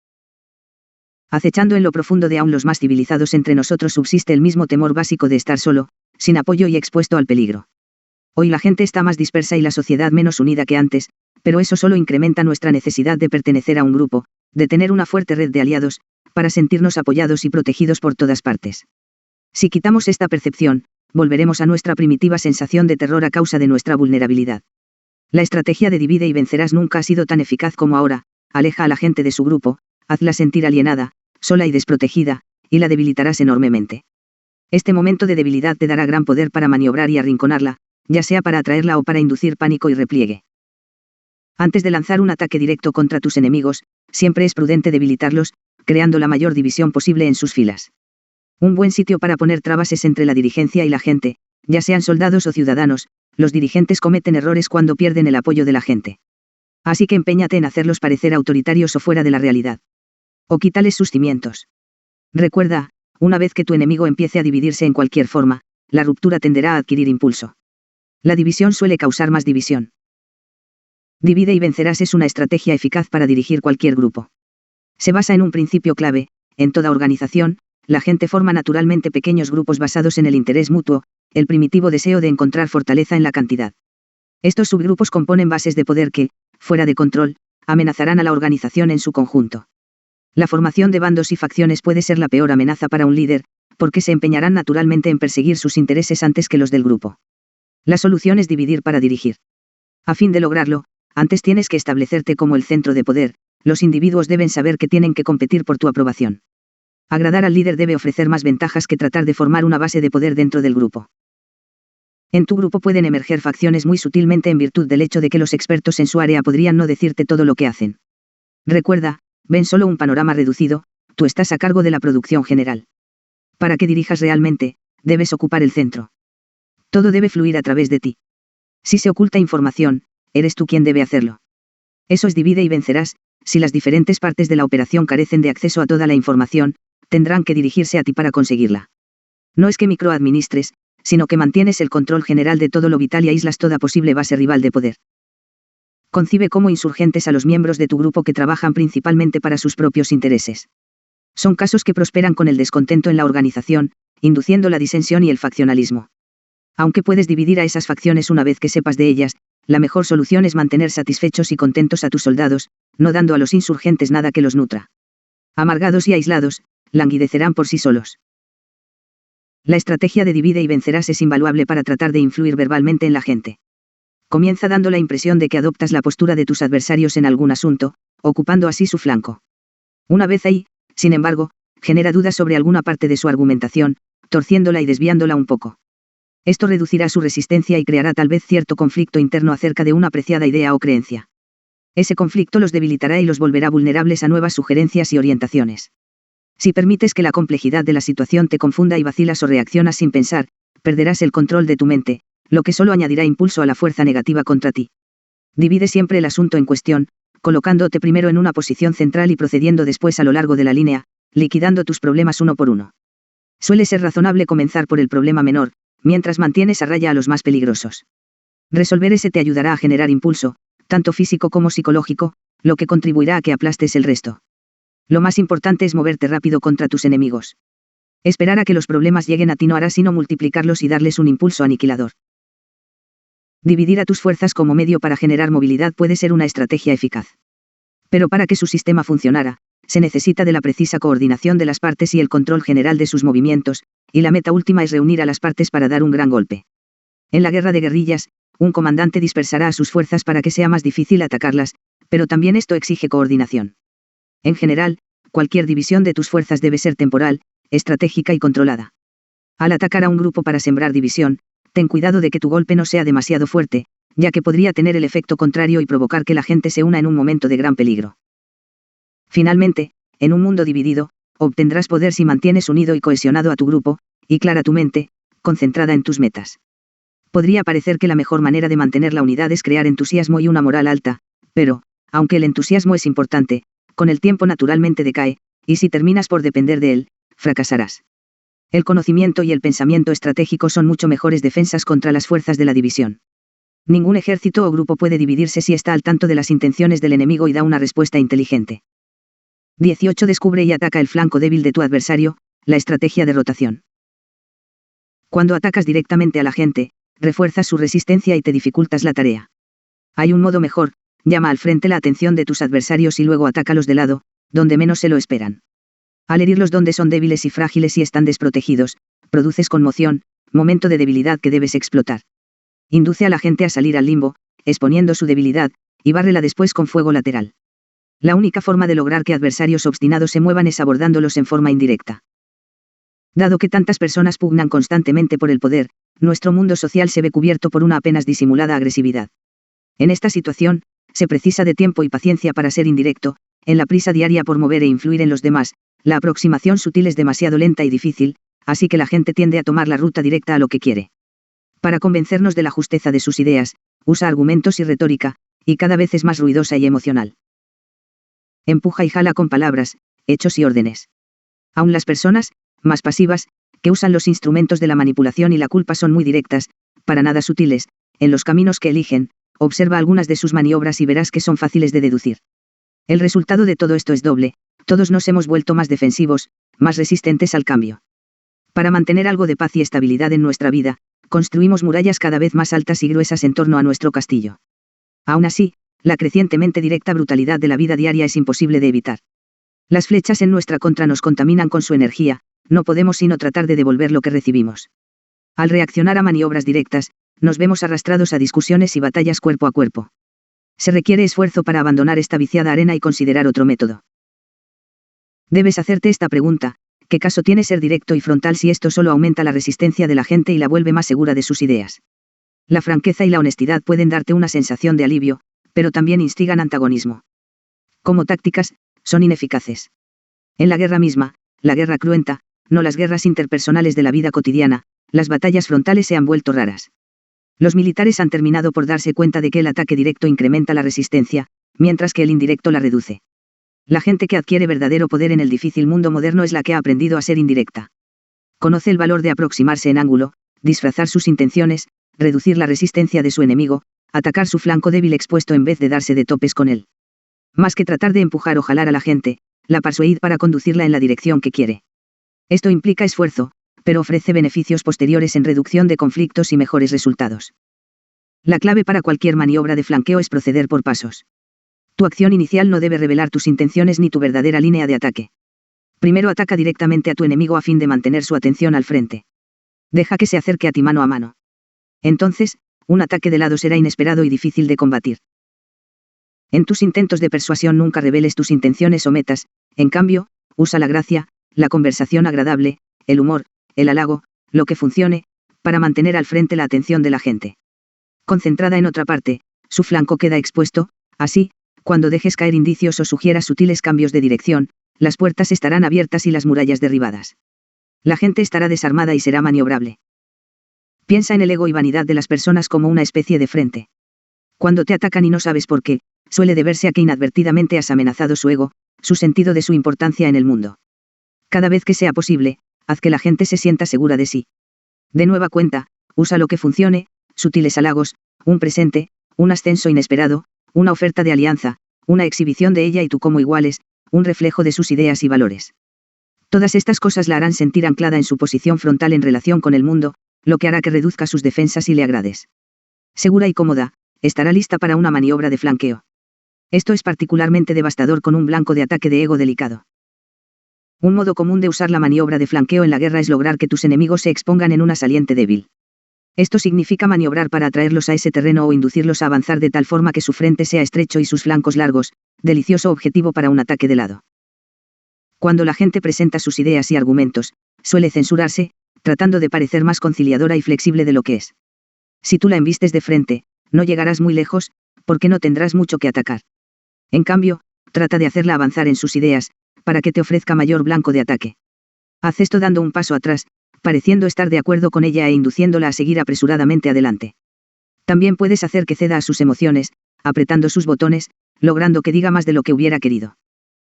Acechando en lo profundo de aún los más civilizados entre nosotros subsiste el mismo temor básico de estar solo, sin apoyo y expuesto al peligro. Hoy la gente está más dispersa y la sociedad menos unida que antes, pero eso solo incrementa nuestra necesidad de pertenecer a un grupo, de tener una fuerte red de aliados, para sentirnos apoyados y protegidos por todas partes. Si quitamos esta percepción, volveremos a nuestra primitiva sensación de terror a causa de nuestra vulnerabilidad. La estrategia de divide y vencerás nunca ha sido tan eficaz como ahora, aleja a la gente de su grupo, hazla sentir alienada, sola y desprotegida, y la debilitarás enormemente. Este momento de debilidad te dará gran poder para maniobrar y arrinconarla, ya sea para atraerla o para inducir pánico y repliegue. Antes de lanzar un ataque directo contra tus enemigos, siempre es prudente debilitarlos, creando la mayor división posible en sus filas. Un buen sitio para poner trabas es entre la dirigencia y la gente, ya sean soldados o ciudadanos, los dirigentes cometen errores cuando pierden el apoyo de la gente. Así que empeñate en hacerlos parecer autoritarios o fuera de la realidad. O quítales sus cimientos. Recuerda, una vez que tu enemigo empiece a dividirse en cualquier forma, la ruptura tenderá a adquirir impulso. La división suele causar más división. Divide y vencerás es una estrategia eficaz para dirigir cualquier grupo. Se basa en un principio clave: en toda organización, la gente forma naturalmente pequeños grupos basados en el interés mutuo, el primitivo deseo de encontrar fortaleza en la cantidad. Estos subgrupos componen bases de poder que, fuera de control, amenazarán a la organización en su conjunto. La formación de bandos y facciones puede ser la peor amenaza para un líder, porque se empeñarán naturalmente en perseguir sus intereses antes que los del grupo. La solución es dividir para dirigir. A fin de lograrlo, antes tienes que establecerte como el centro de poder. Los individuos deben saber que tienen que competir por tu aprobación. Agradar al líder debe ofrecer más ventajas que tratar de formar una base de poder dentro del grupo. En tu grupo pueden emerger facciones muy sutilmente en virtud del hecho de que los expertos en su área podrían no decirte todo lo que hacen. Recuerda, ven solo un panorama reducido, tú estás a cargo de la producción general. Para que dirijas realmente, debes ocupar el centro. Todo debe fluir a través de ti. Si se oculta información, eres tú quien debe hacerlo. Eso es divide y vencerás. Si las diferentes partes de la operación carecen de acceso a toda la información, tendrán que dirigirse a ti para conseguirla. No es que microadministres, sino que mantienes el control general de todo lo vital y aíslas toda posible base rival de poder. Concibe como insurgentes a los miembros de tu grupo que trabajan principalmente para sus propios intereses. Son casos que prosperan con el descontento en la organización, induciendo la disensión y el faccionalismo. Aunque puedes dividir a esas facciones una vez que sepas de ellas, la mejor solución es mantener satisfechos y contentos a tus soldados, no dando a los insurgentes nada que los nutra. Amargados y aislados, languidecerán por sí solos. La estrategia de divide y vencerás es invaluable para tratar de influir verbalmente en la gente. Comienza dando la impresión de que adoptas la postura de tus adversarios en algún asunto, ocupando así su flanco. Una vez ahí, sin embargo, genera dudas sobre alguna parte de su argumentación, torciéndola y desviándola un poco. Esto reducirá su resistencia y creará tal vez cierto conflicto interno acerca de una apreciada idea o creencia. Ese conflicto los debilitará y los volverá vulnerables a nuevas sugerencias y orientaciones. Si permites que la complejidad de la situación te confunda y vacilas o reaccionas sin pensar, perderás el control de tu mente, lo que solo añadirá impulso a la fuerza negativa contra ti. Divide siempre el asunto en cuestión, colocándote primero en una posición central y procediendo después a lo largo de la línea, liquidando tus problemas uno por uno. Suele ser razonable comenzar por el problema menor, mientras mantienes a raya a los más peligrosos. Resolver ese te ayudará a generar impulso, tanto físico como psicológico, lo que contribuirá a que aplastes el resto. Lo más importante es moverte rápido contra tus enemigos. Esperar a que los problemas lleguen a ti no hará sino multiplicarlos y darles un impulso aniquilador. Dividir a tus fuerzas como medio para generar movilidad puede ser una estrategia eficaz. Pero para que su sistema funcionara, se necesita de la precisa coordinación de las partes y el control general de sus movimientos, y la meta última es reunir a las partes para dar un gran golpe. En la guerra de guerrillas, un comandante dispersará a sus fuerzas para que sea más difícil atacarlas, pero también esto exige coordinación. En general, cualquier división de tus fuerzas debe ser temporal, estratégica y controlada. Al atacar a un grupo para sembrar división, ten cuidado de que tu golpe no sea demasiado fuerte, ya que podría tener el efecto contrario y provocar que la gente se una en un momento de gran peligro. Finalmente, en un mundo dividido, obtendrás poder si mantienes unido y cohesionado a tu grupo, y clara tu mente, concentrada en tus metas. Podría parecer que la mejor manera de mantener la unidad es crear entusiasmo y una moral alta, pero, aunque el entusiasmo es importante, con el tiempo naturalmente decae, y si terminas por depender de él, fracasarás. El conocimiento y el pensamiento estratégico son mucho mejores defensas contra las fuerzas de la división. Ningún ejército o grupo puede dividirse si está al tanto de las intenciones del enemigo y da una respuesta inteligente. 18. Descubre y ataca el flanco débil de tu adversario, la estrategia de rotación. Cuando atacas directamente a la gente, refuerzas su resistencia y te dificultas la tarea. Hay un modo mejor: llama al frente la atención de tus adversarios y luego atácalos de lado, donde menos se lo esperan. Al herirlos donde son débiles y frágiles y están desprotegidos, produces conmoción, momento de debilidad que debes explotar. Induce a la gente a salir al limbo, exponiendo su debilidad, y bárrela después con fuego lateral. La única forma de lograr que adversarios obstinados se muevan es abordándolos en forma indirecta. Dado que tantas personas pugnan constantemente por el poder, nuestro mundo social se ve cubierto por una apenas disimulada agresividad. En esta situación, se precisa de tiempo y paciencia para ser indirecto, en la prisa diaria por mover e influir en los demás, la aproximación sutil es demasiado lenta y difícil, así que la gente tiende a tomar la ruta directa a lo que quiere. Para convencernos de la justeza de sus ideas, usa argumentos y retórica, y cada vez es más ruidosa y emocional. Empuja y jala con palabras, hechos y órdenes. Aún las personas, más pasivas, que usan los instrumentos de la manipulación y la culpa son muy directas, para nada sutiles, en los caminos que eligen. Observa algunas de sus maniobras y verás que son fáciles de deducir. El resultado de todo esto es doble, todos nos hemos vuelto más defensivos, más resistentes al cambio. Para mantener algo de paz y estabilidad en nuestra vida, construimos murallas cada vez más altas y gruesas en torno a nuestro castillo. Aún así, la crecientemente directa brutalidad de la vida diaria es imposible de evitar. Las flechas en nuestra contra nos contaminan con su energía, no podemos sino tratar de devolver lo que recibimos. Al reaccionar a maniobras directas, nos vemos arrastrados a discusiones y batallas cuerpo a cuerpo. Se requiere esfuerzo para abandonar esta viciada arena y considerar otro método. Debes hacerte esta pregunta: ¿qué caso tiene ser directo y frontal si esto solo aumenta la resistencia de la gente y la vuelve más segura de sus ideas? La franqueza y la honestidad pueden darte una sensación de alivio, pero también instigan antagonismo. Como tácticas, son ineficaces. En la guerra misma, la guerra cruenta, no las guerras interpersonales de la vida cotidiana, las batallas frontales se han vuelto raras. Los militares han terminado por darse cuenta de que el ataque directo incrementa la resistencia, mientras que el indirecto la reduce. La gente que adquiere verdadero poder en el difícil mundo moderno es la que ha aprendido a ser indirecta. Conoce el valor de aproximarse en ángulo, disfrazar sus intenciones, reducir la resistencia de su enemigo, atacar su flanco débil expuesto en vez de darse de topes con él. Más que tratar de empujar o jalar a la gente, la persuadir para conducirla en la dirección que quiere. Esto implica esfuerzo, pero ofrece beneficios posteriores en reducción de conflictos y mejores resultados. La clave para cualquier maniobra de flanqueo es proceder por pasos. Tu acción inicial no debe revelar tus intenciones ni tu verdadera línea de ataque. Primero ataca directamente a tu enemigo a fin de mantener su atención al frente. Deja que se acerque a ti mano a mano. Entonces, un ataque de lado será inesperado y difícil de combatir. En tus intentos de persuasión nunca reveles tus intenciones o metas, en cambio, usa la gracia, la conversación agradable, el humor, el halago, lo que funcione, para mantener al frente la atención de la gente. Concentrada en otra parte, su flanco queda expuesto, así, cuando dejes caer indicios o sugieras sutiles cambios de dirección, las puertas estarán abiertas y las murallas derribadas. La gente estará desarmada y será maniobrable. Piensa en el ego y vanidad de las personas como una especie de frente. Cuando te atacan y no sabes por qué, suele deberse a que inadvertidamente has amenazado su ego, su sentido de su importancia en el mundo. Cada vez que sea posible, haz que la gente se sienta segura de sí. De nueva cuenta, usa lo que funcione, sutiles halagos, un presente, un ascenso inesperado, una oferta de alianza, una exhibición de ella y tú como iguales, un reflejo de sus ideas y valores. Todas estas cosas la harán sentir anclada en su posición frontal en relación con el mundo, lo que hará que reduzca sus defensas y le agrades. Segura y cómoda, estará lista para una maniobra de flanqueo. Esto es particularmente devastador con un blanco de ataque de ego delicado. Un modo común de usar la maniobra de flanqueo en la guerra es lograr que tus enemigos se expongan en una saliente débil. Esto significa maniobrar para atraerlos a ese terreno o inducirlos a avanzar de tal forma que su frente sea estrecho y sus flancos largos, delicioso objetivo para un ataque de lado. Cuando la gente presenta sus ideas y argumentos, suele censurarse, tratando de parecer más conciliadora y flexible de lo que es. Si tú la embistes de frente, no llegarás muy lejos, porque no tendrás mucho que atacar. En cambio, trata de hacerla avanzar en sus ideas, para que te ofrezca mayor blanco de ataque. Haz esto dando un paso atrás, pareciendo estar de acuerdo con ella e induciéndola a seguir apresuradamente adelante. También puedes hacer que ceda a sus emociones, apretando sus botones, logrando que diga más de lo que hubiera querido.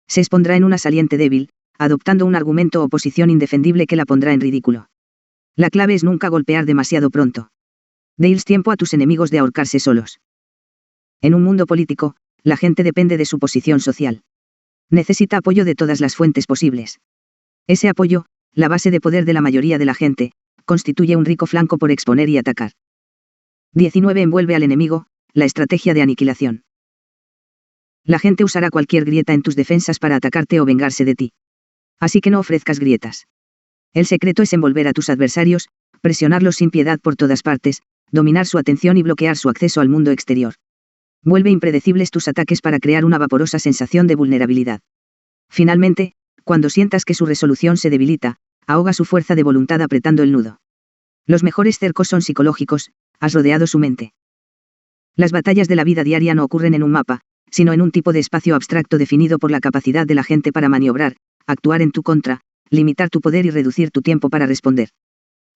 Se expondrá en una saliente débil, adoptando un argumento o posición indefendible que la pondrá en ridículo. La clave es nunca golpear demasiado pronto. Deis tiempo a tus enemigos de ahorcarse solos. En un mundo político, la gente depende de su posición social. Necesita apoyo de todas las fuentes posibles. Ese apoyo, la base de poder de la mayoría de la gente, constituye un rico flanco por exponer y atacar. 19. Envuelve al enemigo, la estrategia de aniquilación. La gente usará cualquier grieta en tus defensas para atacarte o vengarse de ti. Así que no ofrezcas grietas. El secreto es envolver a tus adversarios, presionarlos sin piedad por todas partes, dominar su atención y bloquear su acceso al mundo exterior. Vuelve impredecibles tus ataques para crear una vaporosa sensación de vulnerabilidad. Finalmente, cuando sientas que su resolución se debilita, ahoga su fuerza de voluntad apretando el nudo. Los mejores cercos son psicológicos, has rodeado su mente. Las batallas de la vida diaria no ocurren en un mapa, sino en un tipo de espacio abstracto definido por la capacidad de la gente para maniobrar, actuar en tu contra, limitar tu poder y reducir tu tiempo para responder.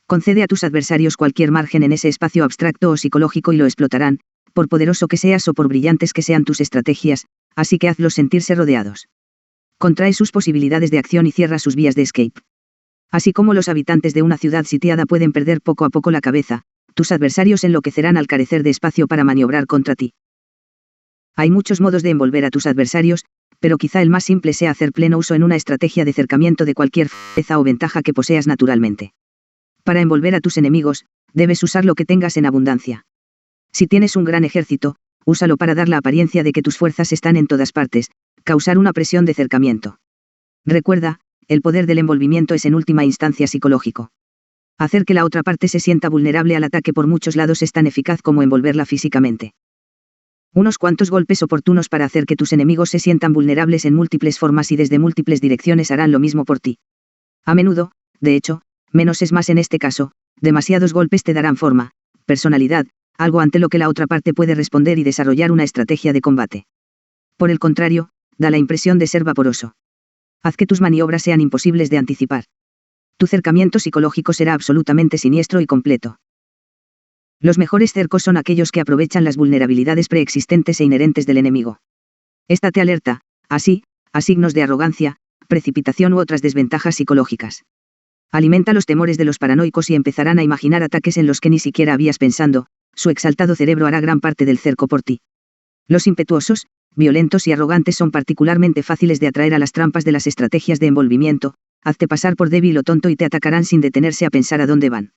Concede a tus adversarios cualquier margen en ese espacio abstracto o psicológico y lo explotarán, por poderoso que seas o por brillantes que sean tus estrategias, así que hazlos sentirse rodeados. Contrae sus posibilidades de acción y cierra sus vías de escape. Así como los habitantes de una ciudad sitiada pueden perder poco a poco la cabeza, tus adversarios enloquecerán al carecer de espacio para maniobrar contra ti. Hay muchos modos de envolver a tus adversarios, pero quizá el más simple sea hacer pleno uso en una estrategia de cercamiento de cualquier fortaleza o ventaja que poseas naturalmente. Para envolver a tus enemigos, debes usar lo que tengas en abundancia. Si tienes un gran ejército, úsalo para dar la apariencia de que tus fuerzas están en todas partes, causar una presión de cercamiento. Recuerda, el poder del envolvimiento es en última instancia psicológico. Hacer que la otra parte se sienta vulnerable al ataque por muchos lados es tan eficaz como envolverla físicamente. Unos cuantos golpes oportunos para hacer que tus enemigos se sientan vulnerables en múltiples formas y desde múltiples direcciones harán lo mismo por ti. A menudo, de hecho, menos es más en este caso, demasiados golpes te darán forma, personalidad, algo ante lo que la otra parte puede responder y desarrollar una estrategia de combate. Por el contrario, da la impresión de ser vaporoso. Haz que tus maniobras sean imposibles de anticipar. Tu cercamiento psicológico será absolutamente siniestro y completo. Los mejores cercos son aquellos que aprovechan las vulnerabilidades preexistentes e inherentes del enemigo. Estate alerta, así, a signos de arrogancia, precipitación u otras desventajas psicológicas. Alimenta los temores de los paranoicos y empezarán a imaginar ataques en los que ni siquiera habías pensado, su exaltado cerebro hará gran parte del cerco por ti. Los impetuosos, violentos y arrogantes son particularmente fáciles de atraer a las trampas de las estrategias de envolvimiento, hazte pasar por débil o tonto y te atacarán sin detenerse a pensar a dónde van.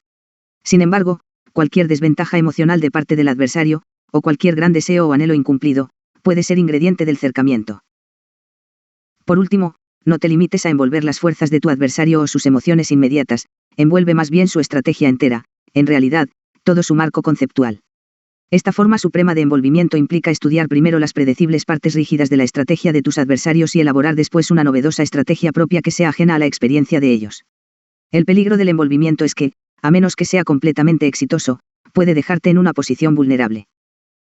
Sin embargo, cualquier desventaja emocional de parte del adversario, o cualquier gran deseo o anhelo incumplido, puede ser ingrediente del cercamiento. Por último, no te limites a envolver las fuerzas de tu adversario o sus emociones inmediatas, envuelve más bien su estrategia entera, en realidad, todo su marco conceptual. Esta forma suprema de envolvimiento implica estudiar primero las predecibles partes rígidas de la estrategia de tus adversarios y elaborar después una novedosa estrategia propia que sea ajena a la experiencia de ellos. El peligro del envolvimiento es que, a menos que sea completamente exitoso, puede dejarte en una posición vulnerable.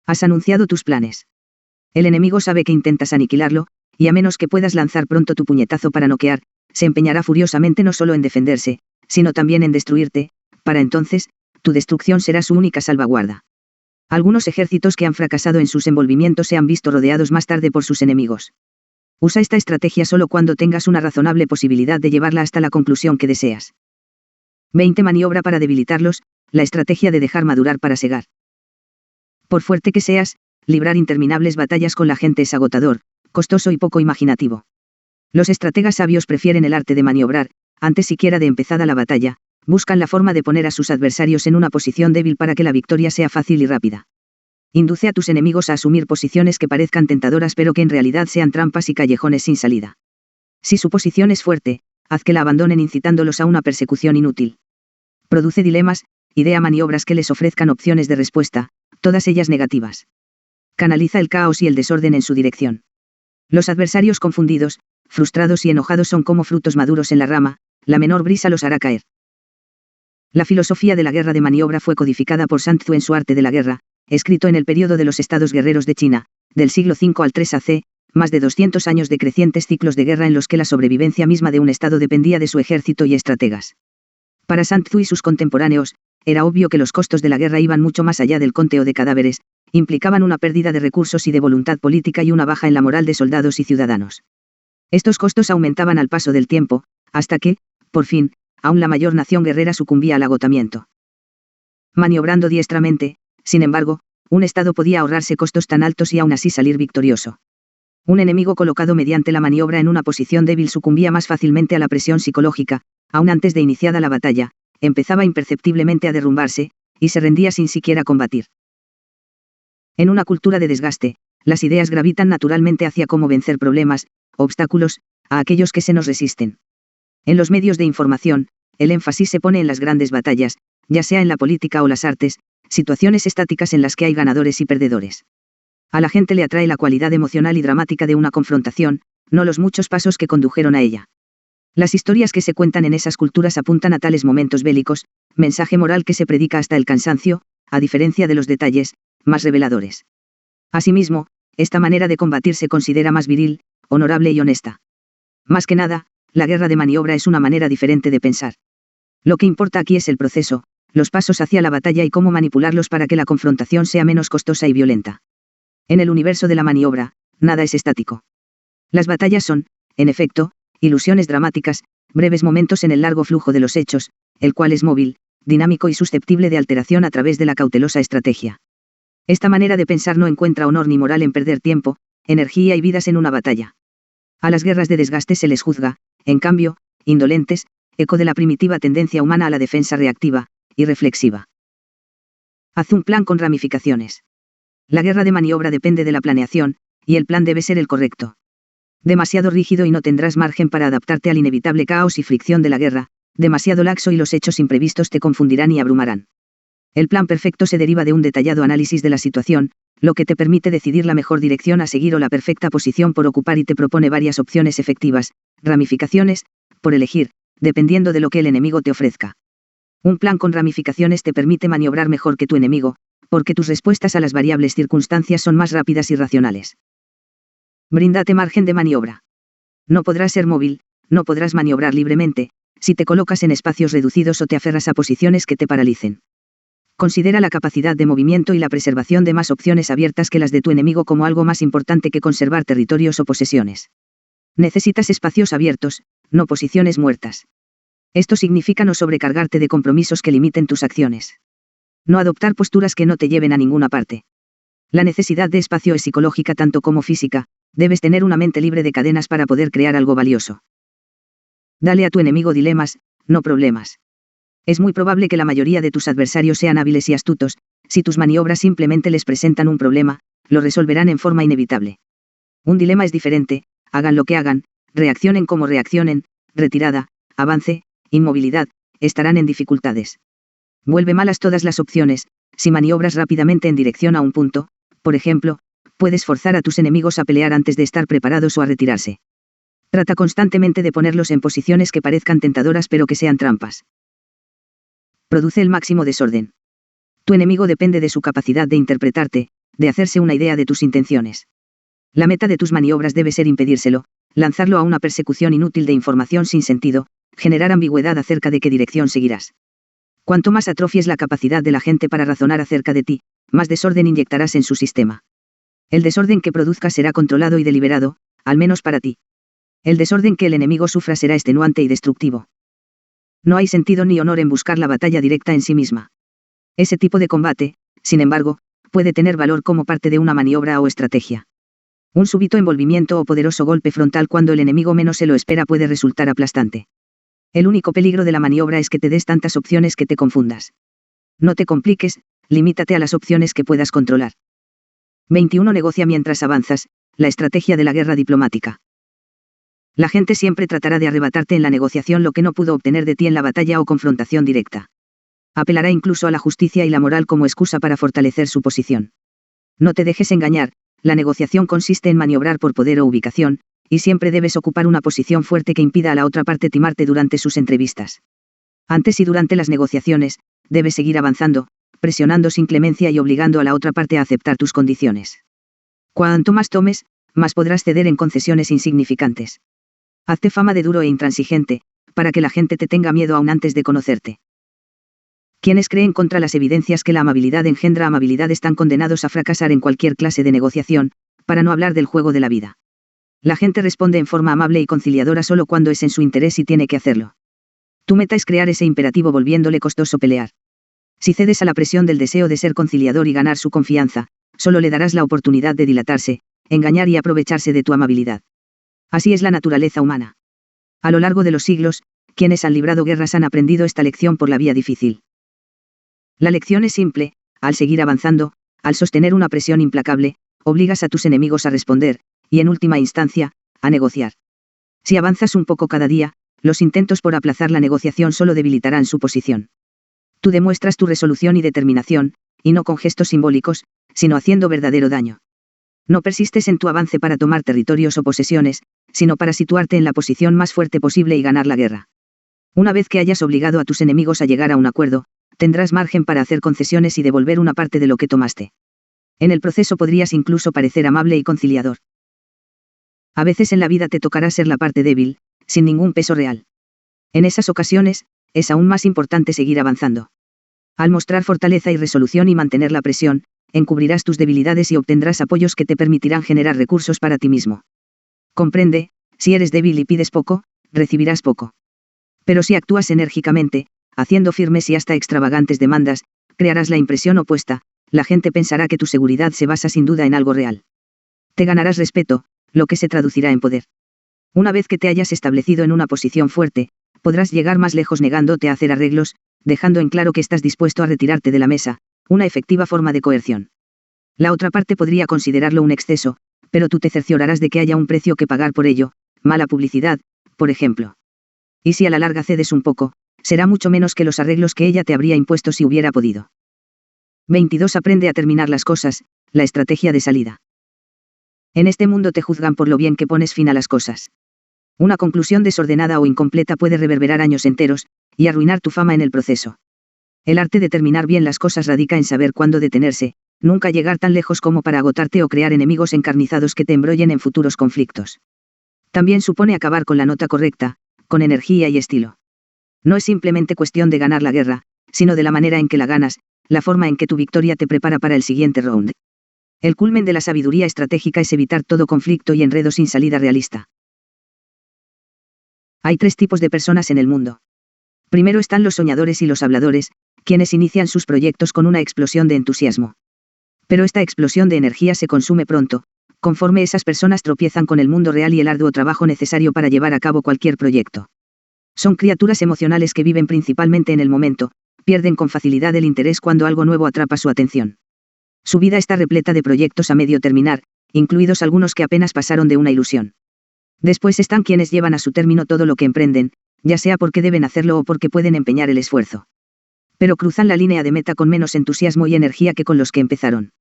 Has anunciado tus planes. El enemigo sabe que intentas aniquilarlo, y a menos que puedas lanzar pronto tu puñetazo para noquear, se empeñará furiosamente no solo en defenderse, sino también en destruirte, para entonces, tu destrucción será su única salvaguarda. Algunos ejércitos que han fracasado en sus envolvimientos se han visto rodeados más tarde por sus enemigos. Usa esta estrategia solo cuando tengas una razonable posibilidad de llevarla hasta la conclusión que deseas. 20. Maniobra para debilitarlos, la estrategia de dejar madurar para segar. Por fuerte que seas, librar interminables batallas con la gente es agotador, costoso y poco imaginativo. Los estrategas sabios prefieren el arte de maniobrar, antes siquiera de empezada la batalla, buscan la forma de poner a sus adversarios en una posición débil para que la victoria sea fácil y rápida. Induce a tus enemigos a asumir posiciones que parezcan tentadoras pero que en realidad sean trampas y callejones sin salida. Si su posición es fuerte, haz que la abandonen incitándolos a una persecución inútil. Produce dilemas, idea maniobras que les ofrezcan opciones de respuesta, todas ellas negativas. Canaliza el caos y el desorden en su dirección. Los adversarios confundidos, frustrados y enojados son como frutos maduros en la rama, la menor brisa los hará caer. La filosofía de la guerra de maniobra fue codificada por Sun Tzu en su Arte de la Guerra, escrito en el período de los estados guerreros de China, del siglo V al 3 AC, más de 200 años de crecientes ciclos de guerra en los que la sobrevivencia misma de un estado dependía de su ejército y estrategas. Para Sun Tzu y sus contemporáneos, era obvio que los costos de la guerra iban mucho más allá del conteo de cadáveres, implicaban una pérdida de recursos y de voluntad política y una baja en la moral de soldados y ciudadanos. Estos costos aumentaban al paso del tiempo, hasta que, por fin, aún la mayor nación guerrera sucumbía al agotamiento. Maniobrando diestramente, sin embargo, un estado podía ahorrarse costos tan altos y aún así salir victorioso. Un enemigo colocado mediante la maniobra en una posición débil sucumbía más fácilmente a la presión psicológica, aún antes de iniciada la batalla, empezaba imperceptiblemente a derrumbarse, y se rendía sin siquiera combatir. En una cultura de desgaste, las ideas gravitan naturalmente hacia cómo vencer problemas, obstáculos, a aquellos que se nos resisten. En los medios de información, el énfasis se pone en las grandes batallas, ya sea en la política o las artes, situaciones estáticas en las que hay ganadores y perdedores. A la gente le atrae la cualidad emocional y dramática de una confrontación, no los muchos pasos que condujeron a ella. Las historias que se cuentan en esas culturas apuntan a tales momentos bélicos, mensaje moral que se predica hasta el cansancio, a diferencia de los detalles, más reveladores. Asimismo, esta manera de combatir se considera más viril, honorable y honesta. Más que nada, la guerra de maniobra es una manera diferente de pensar. Lo que importa aquí es el proceso, los pasos hacia la batalla y cómo manipularlos para que la confrontación sea menos costosa y violenta. En el universo de la maniobra, nada es estático. Las batallas son, en efecto, ilusiones dramáticas, breves momentos en el largo flujo de los hechos, el cual es móvil, dinámico y susceptible de alteración a través de la cautelosa estrategia. Esta manera de pensar no encuentra honor ni moral en perder tiempo, energía y vidas en una batalla. A las guerras de desgaste se les juzga, en cambio, indolentes, eco de la primitiva tendencia humana a la defensa reactiva, y reflexiva. Haz un plan con ramificaciones. La guerra de maniobra depende de la planeación, y el plan debe ser el correcto. Demasiado rígido y no tendrás margen para adaptarte al inevitable caos y fricción de la guerra, demasiado laxo y los hechos imprevistos te confundirán y abrumarán. El plan perfecto se deriva de un detallado análisis de la situación, lo que te permite decidir la mejor dirección a seguir o la perfecta posición por ocupar y te propone varias opciones efectivas, ramificaciones, por elegir, dependiendo de lo que el enemigo te ofrezca. Un plan con ramificaciones te permite maniobrar mejor que tu enemigo, porque tus respuestas a las variables circunstancias son más rápidas y racionales. Bríndate margen de maniobra. No podrás ser móvil, no podrás maniobrar libremente, si te colocas en espacios reducidos o te aferras a posiciones que te paralicen. Considera la capacidad de movimiento y la preservación de más opciones abiertas que las de tu enemigo como algo más importante que conservar territorios o posesiones. Necesitas espacios abiertos, no posiciones muertas. Esto significa no sobrecargarte de compromisos que limiten tus acciones. No adoptar posturas que no te lleven a ninguna parte. La necesidad de espacio es psicológica tanto como física, debes tener una mente libre de cadenas para poder crear algo valioso. Dale a tu enemigo dilemas, no problemas. Es muy probable que la mayoría de tus adversarios sean hábiles y astutos, si tus maniobras simplemente les presentan un problema, lo resolverán en forma inevitable. Un dilema es diferente, hagan lo que hagan, reaccionen como reaccionen, retirada, avance, inmovilidad, estarán en dificultades. Vuelve malas todas las opciones, si maniobras rápidamente en dirección a un punto, por ejemplo, puedes forzar a tus enemigos a pelear antes de estar preparados o a retirarse. Trata constantemente de ponerlos en posiciones que parezcan tentadoras pero que sean trampas. Produce el máximo desorden. Tu enemigo depende de su capacidad de interpretarte, de hacerse una idea de tus intenciones. La meta de tus maniobras debe ser impedírselo, lanzarlo a una persecución inútil de información sin sentido, generar ambigüedad acerca de qué dirección seguirás. Cuanto más atrofies la capacidad de la gente para razonar acerca de ti, más desorden inyectarás en su sistema. El desorden que produzcas será controlado y deliberado, al menos para ti. El desorden que el enemigo sufra será extenuante y destructivo. No hay sentido ni honor en buscar la batalla directa en sí misma. Ese tipo de combate, sin embargo, puede tener valor como parte de una maniobra o estrategia. Un súbito envolvimiento o poderoso golpe frontal cuando el enemigo menos se lo espera puede resultar aplastante. El único peligro de la maniobra es que te des tantas opciones que te confundas. No te compliques, limítate a las opciones que puedas controlar. 21. Negocia mientras avanzas, la estrategia de la guerra diplomática. La gente siempre tratará de arrebatarte en la negociación lo que no pudo obtener de ti en la batalla o confrontación directa. Apelará incluso a la justicia y la moral como excusa para fortalecer su posición. No te dejes engañar, la negociación consiste en maniobrar por poder o ubicación, y siempre debes ocupar una posición fuerte que impida a la otra parte timarte durante sus entrevistas. Antes y durante las negociaciones, debes seguir avanzando, presionando sin clemencia y obligando a la otra parte a aceptar tus condiciones. Cuanto más tomes, más podrás ceder en concesiones insignificantes. Hazte fama de duro e intransigente, para que la gente te tenga miedo aún antes de conocerte. Quienes creen contra las evidencias que la amabilidad engendra amabilidad están condenados a fracasar en cualquier clase de negociación, para no hablar del juego de la vida. La gente responde en forma amable y conciliadora solo cuando es en su interés y tiene que hacerlo. Tu meta es crear ese imperativo volviéndole costoso pelear. Si cedes a la presión del deseo de ser conciliador y ganar su confianza, solo le darás la oportunidad de dilatarse, engañar y aprovecharse de tu amabilidad. Así es la naturaleza humana. A lo largo de los siglos, quienes han librado guerras han aprendido esta lección por la vía difícil. La lección es simple: al seguir avanzando, al sostener una presión implacable, obligas a tus enemigos a responder, y en última instancia, a negociar. Si avanzas un poco cada día, los intentos por aplazar la negociación solo debilitarán su posición. Tú demuestras tu resolución y determinación, y no con gestos simbólicos, sino haciendo verdadero daño. No persistes en tu avance para tomar territorios o posesiones, sino para situarte en la posición más fuerte posible y ganar la guerra. Una vez que hayas obligado a tus enemigos a llegar a un acuerdo, tendrás margen para hacer concesiones y devolver una parte de lo que tomaste. En el proceso podrías incluso parecer amable y conciliador. A veces en la vida te tocará ser la parte débil, sin ningún peso real. En esas ocasiones, es aún más importante seguir avanzando. Al mostrar fortaleza y resolución y mantener la presión, encubrirás tus debilidades y obtendrás apoyos que te permitirán generar recursos para ti mismo. Comprende, si eres débil y pides poco, recibirás poco. Pero si actúas enérgicamente, haciendo firmes y hasta extravagantes demandas, crearás la impresión opuesta, la gente pensará que tu seguridad se basa sin duda en algo real. Te ganarás respeto, lo que se traducirá en poder. Una vez que te hayas establecido en una posición fuerte, podrás llegar más lejos negándote a hacer arreglos, dejando en claro que estás dispuesto a retirarte de la mesa, una efectiva forma de coerción. La otra parte podría considerarlo un exceso, pero tú te cerciorarás de que haya un precio que pagar por ello, mala publicidad, por ejemplo. Y si a la larga cedes un poco, será mucho menos que los arreglos que ella te habría impuesto si hubiera podido. 22. Aprende a terminar las cosas, la estrategia de salida. En este mundo te juzgan por lo bien que pones fin a las cosas. Una conclusión desordenada o incompleta puede reverberar años enteros, y arruinar tu fama en el proceso. El arte de terminar bien las cosas radica en saber cuándo detenerse, nunca llegar tan lejos como para agotarte o crear enemigos encarnizados que te embrollen en futuros conflictos. También supone acabar con la nota correcta, con energía y estilo. No es simplemente cuestión de ganar la guerra, sino de la manera en que la ganas, la forma en que tu victoria te prepara para el siguiente round. El culmen de la sabiduría estratégica es evitar todo conflicto y enredo sin salida realista. Hay 3 tipos de personas en el mundo. Primero están los soñadores y los habladores, quienes inician sus proyectos con una explosión de entusiasmo. Pero esta explosión de energía se consume pronto, conforme esas personas tropiezan con el mundo real y el arduo trabajo necesario para llevar a cabo cualquier proyecto. Son criaturas emocionales que viven principalmente en el momento, pierden con facilidad el interés cuando algo nuevo atrapa su atención. Su vida está repleta de proyectos a medio terminar, incluidos algunos que apenas pasaron de una ilusión. Después están quienes llevan a su término todo lo que emprenden, ya sea porque deben hacerlo o porque pueden empeñar el esfuerzo. Pero cruzan la línea de meta con menos entusiasmo y energía que con los que empezaron.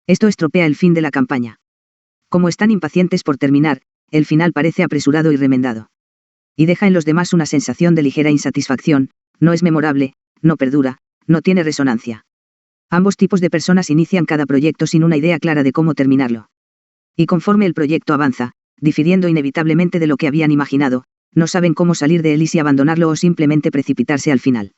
Esto estropea el fin de la campaña. Como están impacientes por terminar, el final parece apresurado y remendado. Y deja en los demás una sensación de ligera insatisfacción, no es memorable, no perdura, no tiene resonancia. Ambos tipos de personas inician cada proyecto sin una idea clara de cómo terminarlo. Y conforme el proyecto avanza, difiriendo inevitablemente de lo que habían imaginado, no saben cómo salir de él y si abandonarlo o simplemente precipitarse al final.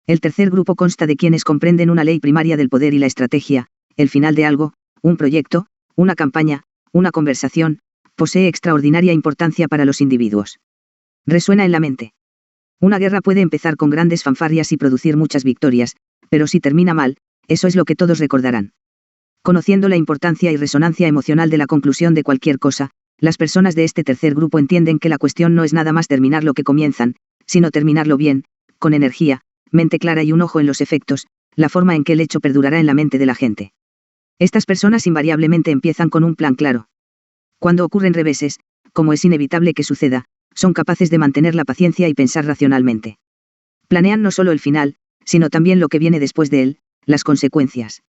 El tercer grupo consta de quienes comprenden una ley primaria del poder y la estrategia, el final de algo, un proyecto, una campaña, una conversación, posee extraordinaria importancia para los individuos. Resuena en la mente. Una guerra puede empezar con grandes fanfarrias y producir muchas victorias, pero si termina mal, eso es lo que todos recordarán. Conociendo la importancia y resonancia emocional de la conclusión de cualquier cosa, las personas de este tercer grupo entienden que la cuestión no es nada más terminar lo que comienzan, sino terminarlo bien, con energía, mente clara y un ojo en los efectos, la forma en que el hecho perdurará en la mente de la gente. Estas personas invariablemente empiezan con un plan claro. Cuando ocurren reveses, como es inevitable que suceda, son capaces de mantener la paciencia y pensar racionalmente. Planean no solo el final, sino también lo que viene después de él, las consecuencias.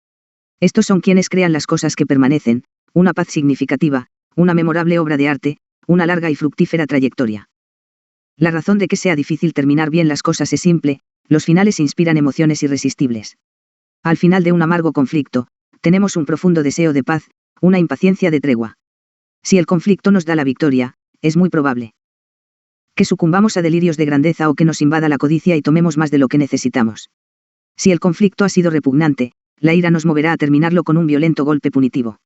Estos son quienes crean las cosas que permanecen, una paz significativa, una memorable obra de arte, una larga y fructífera trayectoria. La razón de que sea difícil terminar bien las cosas es simple, los finales inspiran emociones irresistibles. Al final de un amargo conflicto, tenemos un profundo deseo de paz, una impaciencia de tregua. Si el conflicto nos da la victoria, es muy probable que sucumbamos a delirios de grandeza o que nos invada la codicia y tomemos más de lo que necesitamos. Si el conflicto ha sido repugnante, la ira nos moverá a terminarlo con un violento golpe punitivo.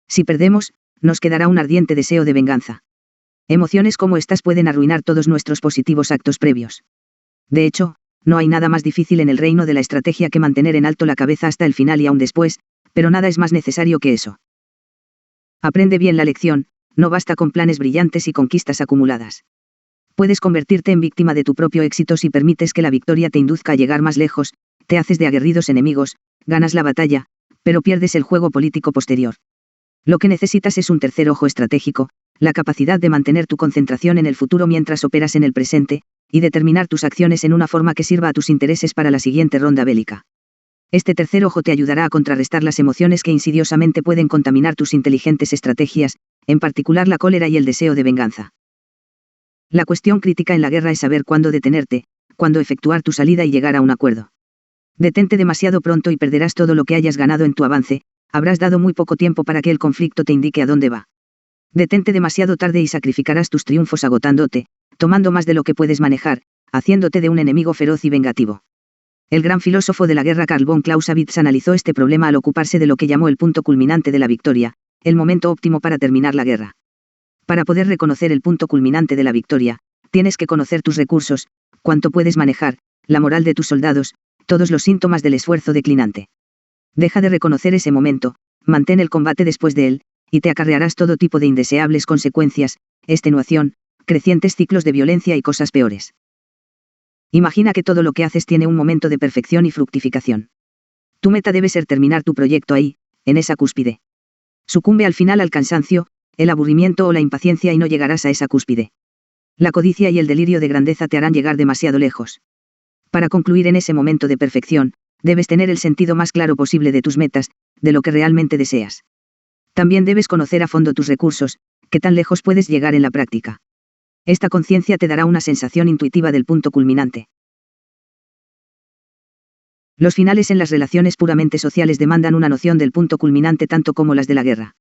Si perdemos, nos quedará un ardiente deseo de venganza. Emociones como estas pueden arruinar todos nuestros positivos actos previos. De hecho, no hay nada más difícil en el reino de la estrategia que mantener en alto la cabeza hasta el final y aún después, pero nada es más necesario que eso. Aprende bien la lección, no basta con planes brillantes y conquistas acumuladas. Puedes convertirte en víctima de tu propio éxito si permites que la victoria te induzca a llegar más lejos, te haces de aguerridos enemigos, ganas la batalla, pero pierdes el juego político posterior. Lo que necesitas es un tercer ojo estratégico, la capacidad de mantener tu concentración en el futuro mientras operas en el presente, y determinar tus acciones en una forma que sirva a tus intereses para la siguiente ronda bélica. Este tercer ojo te ayudará a contrarrestar las emociones que insidiosamente pueden contaminar tus inteligentes estrategias, en particular la cólera y el deseo de venganza. La cuestión crítica en la guerra es saber cuándo detenerte, cuándo efectuar tu salida y llegar a un acuerdo. Detente demasiado pronto y perderás todo lo que hayas ganado en tu avance, habrás dado muy poco tiempo para que el conflicto te indique a dónde va. Detente demasiado tarde y sacrificarás tus triunfos agotándote, tomando más de lo que puedes manejar, haciéndote de un enemigo feroz y vengativo. El gran filósofo de la guerra Karl von Clausewitz analizó este problema al ocuparse de lo que llamó el punto culminante de la victoria, el momento óptimo para terminar la guerra. Para poder reconocer el punto culminante de la victoria, tienes que conocer tus recursos, cuánto puedes manejar, la moral de tus soldados, todos los síntomas del esfuerzo declinante. Deja de reconocer ese momento, mantén el combate después de él, y te acarrearás todo tipo de indeseables consecuencias, extenuación, crecientes ciclos de violencia y cosas peores. Imagina que todo lo que haces tiene un momento de perfección y fructificación. Tu meta debe ser terminar tu proyecto ahí, en esa cúspide. Sucumbe al final al cansancio, el aburrimiento o la impaciencia y no llegarás a esa cúspide. La codicia y el delirio de grandeza te harán llegar demasiado lejos. Para concluir en ese momento de perfección, debes tener el sentido más claro posible de tus metas, de lo que realmente deseas. También debes conocer a fondo tus recursos, qué tan lejos puedes llegar en la práctica. Esta conciencia te dará una sensación intuitiva del punto culminante. Los finales en las relaciones puramente sociales demandan una noción del punto culminante tanto como las de la guerra.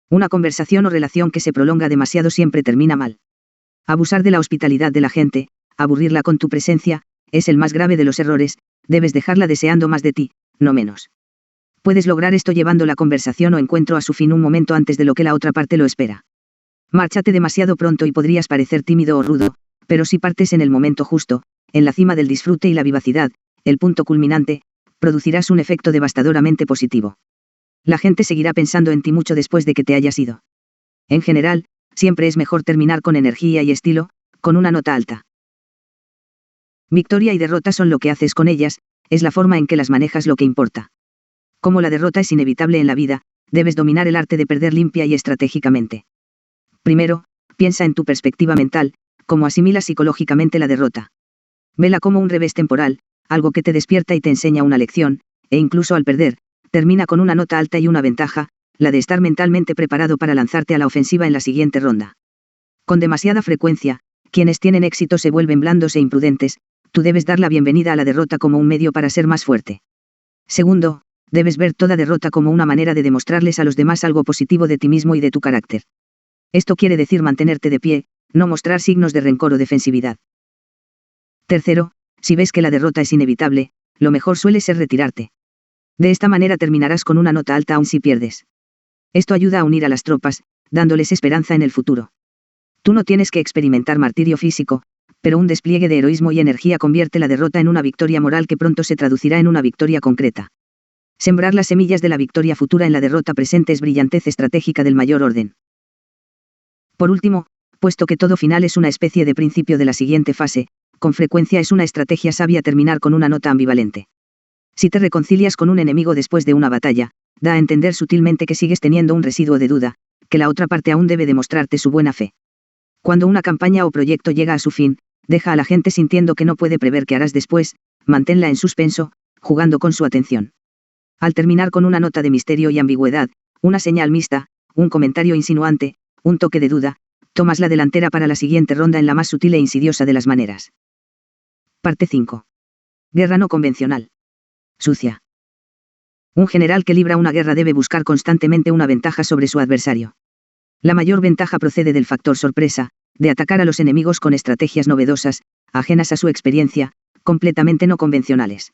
Una conversación o relación que se prolonga demasiado siempre termina mal. Abusar de la hospitalidad de la gente, aburrirla con tu presencia, es el más grave de los errores, debes dejarla deseando más de ti, no menos. Puedes lograr esto llevando la conversación o encuentro a su fin un momento antes de lo que la otra parte lo espera. Márchate demasiado pronto y podrías parecer tímido o rudo, pero si partes en el momento justo, en la cima del disfrute y la vivacidad, el punto culminante, producirás un efecto devastadoramente positivo. La gente seguirá pensando en ti mucho después de que te hayas ido. En general, siempre es mejor terminar con energía y estilo, con una nota alta. Victoria y derrota son lo que haces con ellas, es la forma en que las manejas lo que importa. Como la derrota es inevitable en la vida, debes dominar el arte de perder limpia y estratégicamente. Primero, piensa en tu perspectiva mental, cómo asimilas psicológicamente la derrota. Vela como un revés temporal, algo que te despierta y te enseña una lección, e incluso al perder, termina con una nota alta y una ventaja, la de estar mentalmente preparado para lanzarte a la ofensiva en la siguiente ronda. Con demasiada frecuencia, quienes tienen éxito se vuelven blandos e imprudentes, tú debes dar la bienvenida a la derrota como un medio para ser más fuerte. Segundo, debes ver toda derrota como una manera de demostrarles a los demás algo positivo de ti mismo y de tu carácter. Esto quiere decir mantenerte de pie, no mostrar signos de rencor o defensividad. Tercero, si ves que la derrota es inevitable, lo mejor suele ser retirarte. De esta manera terminarás con una nota alta aun si pierdes. Esto ayuda a unir a las tropas, dándoles esperanza en el futuro. Tú no tienes que experimentar martirio físico, pero un despliegue de heroísmo y energía convierte la derrota en una victoria moral que pronto se traducirá en una victoria concreta. Sembrar las semillas de la victoria futura en la derrota presente es brillantez estratégica del mayor orden. Por último, puesto que todo final es una especie de principio de la siguiente fase, con frecuencia es una estrategia sabia terminar con una nota ambivalente. Si te reconcilias con un enemigo después de una batalla, da a entender sutilmente que sigues teniendo un residuo de duda, que la otra parte aún debe demostrarte su buena fe. Cuando una campaña o proyecto llega a su fin, deja a la gente sintiendo que no puede prever qué harás después, manténla en suspenso, jugando con su atención. Al terminar con una nota de misterio y ambigüedad, una señal mixta, un comentario insinuante, un toque de duda, tomas la delantera para la siguiente ronda en la más sutil e insidiosa de las maneras. Parte 5. Guerra no convencional. Sucia. Un general que libra una guerra debe buscar constantemente una ventaja sobre su adversario. La mayor ventaja procede del factor sorpresa, de atacar a los enemigos con estrategias novedosas, ajenas a su experiencia, completamente no convencionales.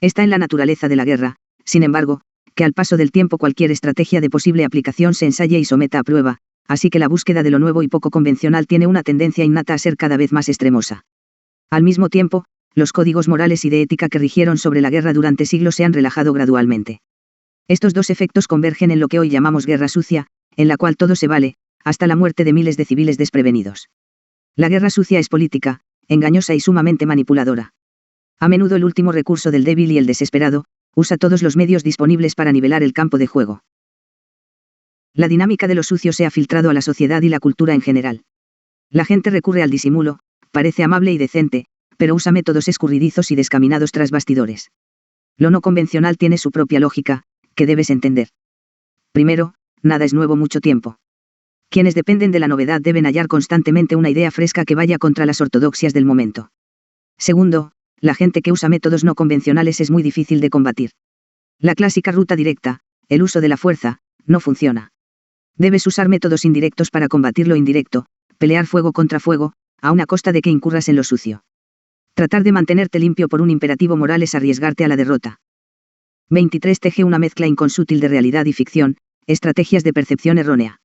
Está en la naturaleza de la guerra, sin embargo, que al paso del tiempo cualquier estrategia de posible aplicación se ensaye y someta a prueba, así que la búsqueda de lo nuevo y poco convencional tiene una tendencia innata a ser cada vez más extremosa. Al mismo tiempo, los códigos morales y de ética que rigieron sobre la guerra durante siglos se han relajado gradualmente. Estos dos efectos convergen en lo que hoy llamamos guerra sucia, en la cual todo se vale, hasta la muerte de miles de civiles desprevenidos. La guerra sucia es política, engañosa y sumamente manipuladora. A menudo el último recurso del débil y el desesperado, usa todos los medios disponibles para nivelar el campo de juego. La dinámica de lo sucio se ha filtrado a la sociedad y la cultura en general. La gente recurre al disimulo, parece amable y decente, pero usa métodos escurridizos y descaminados tras bastidores. Lo no convencional tiene su propia lógica, que debes entender. Primero, nada es nuevo mucho tiempo. Quienes dependen de la novedad deben hallar constantemente una idea fresca que vaya contra las ortodoxias del momento. Segundo, la gente que usa métodos no convencionales es muy difícil de combatir. La clásica ruta directa, el uso de la fuerza, no funciona. Debes usar métodos indirectos para combatir lo indirecto, pelear fuego contra fuego, aun a costa de que incurras en lo sucio. Tratar de mantenerte limpio por un imperativo moral es arriesgarte a la derrota. 23. Teje una mezcla inconsútil de realidad y ficción, estrategias de percepción errónea.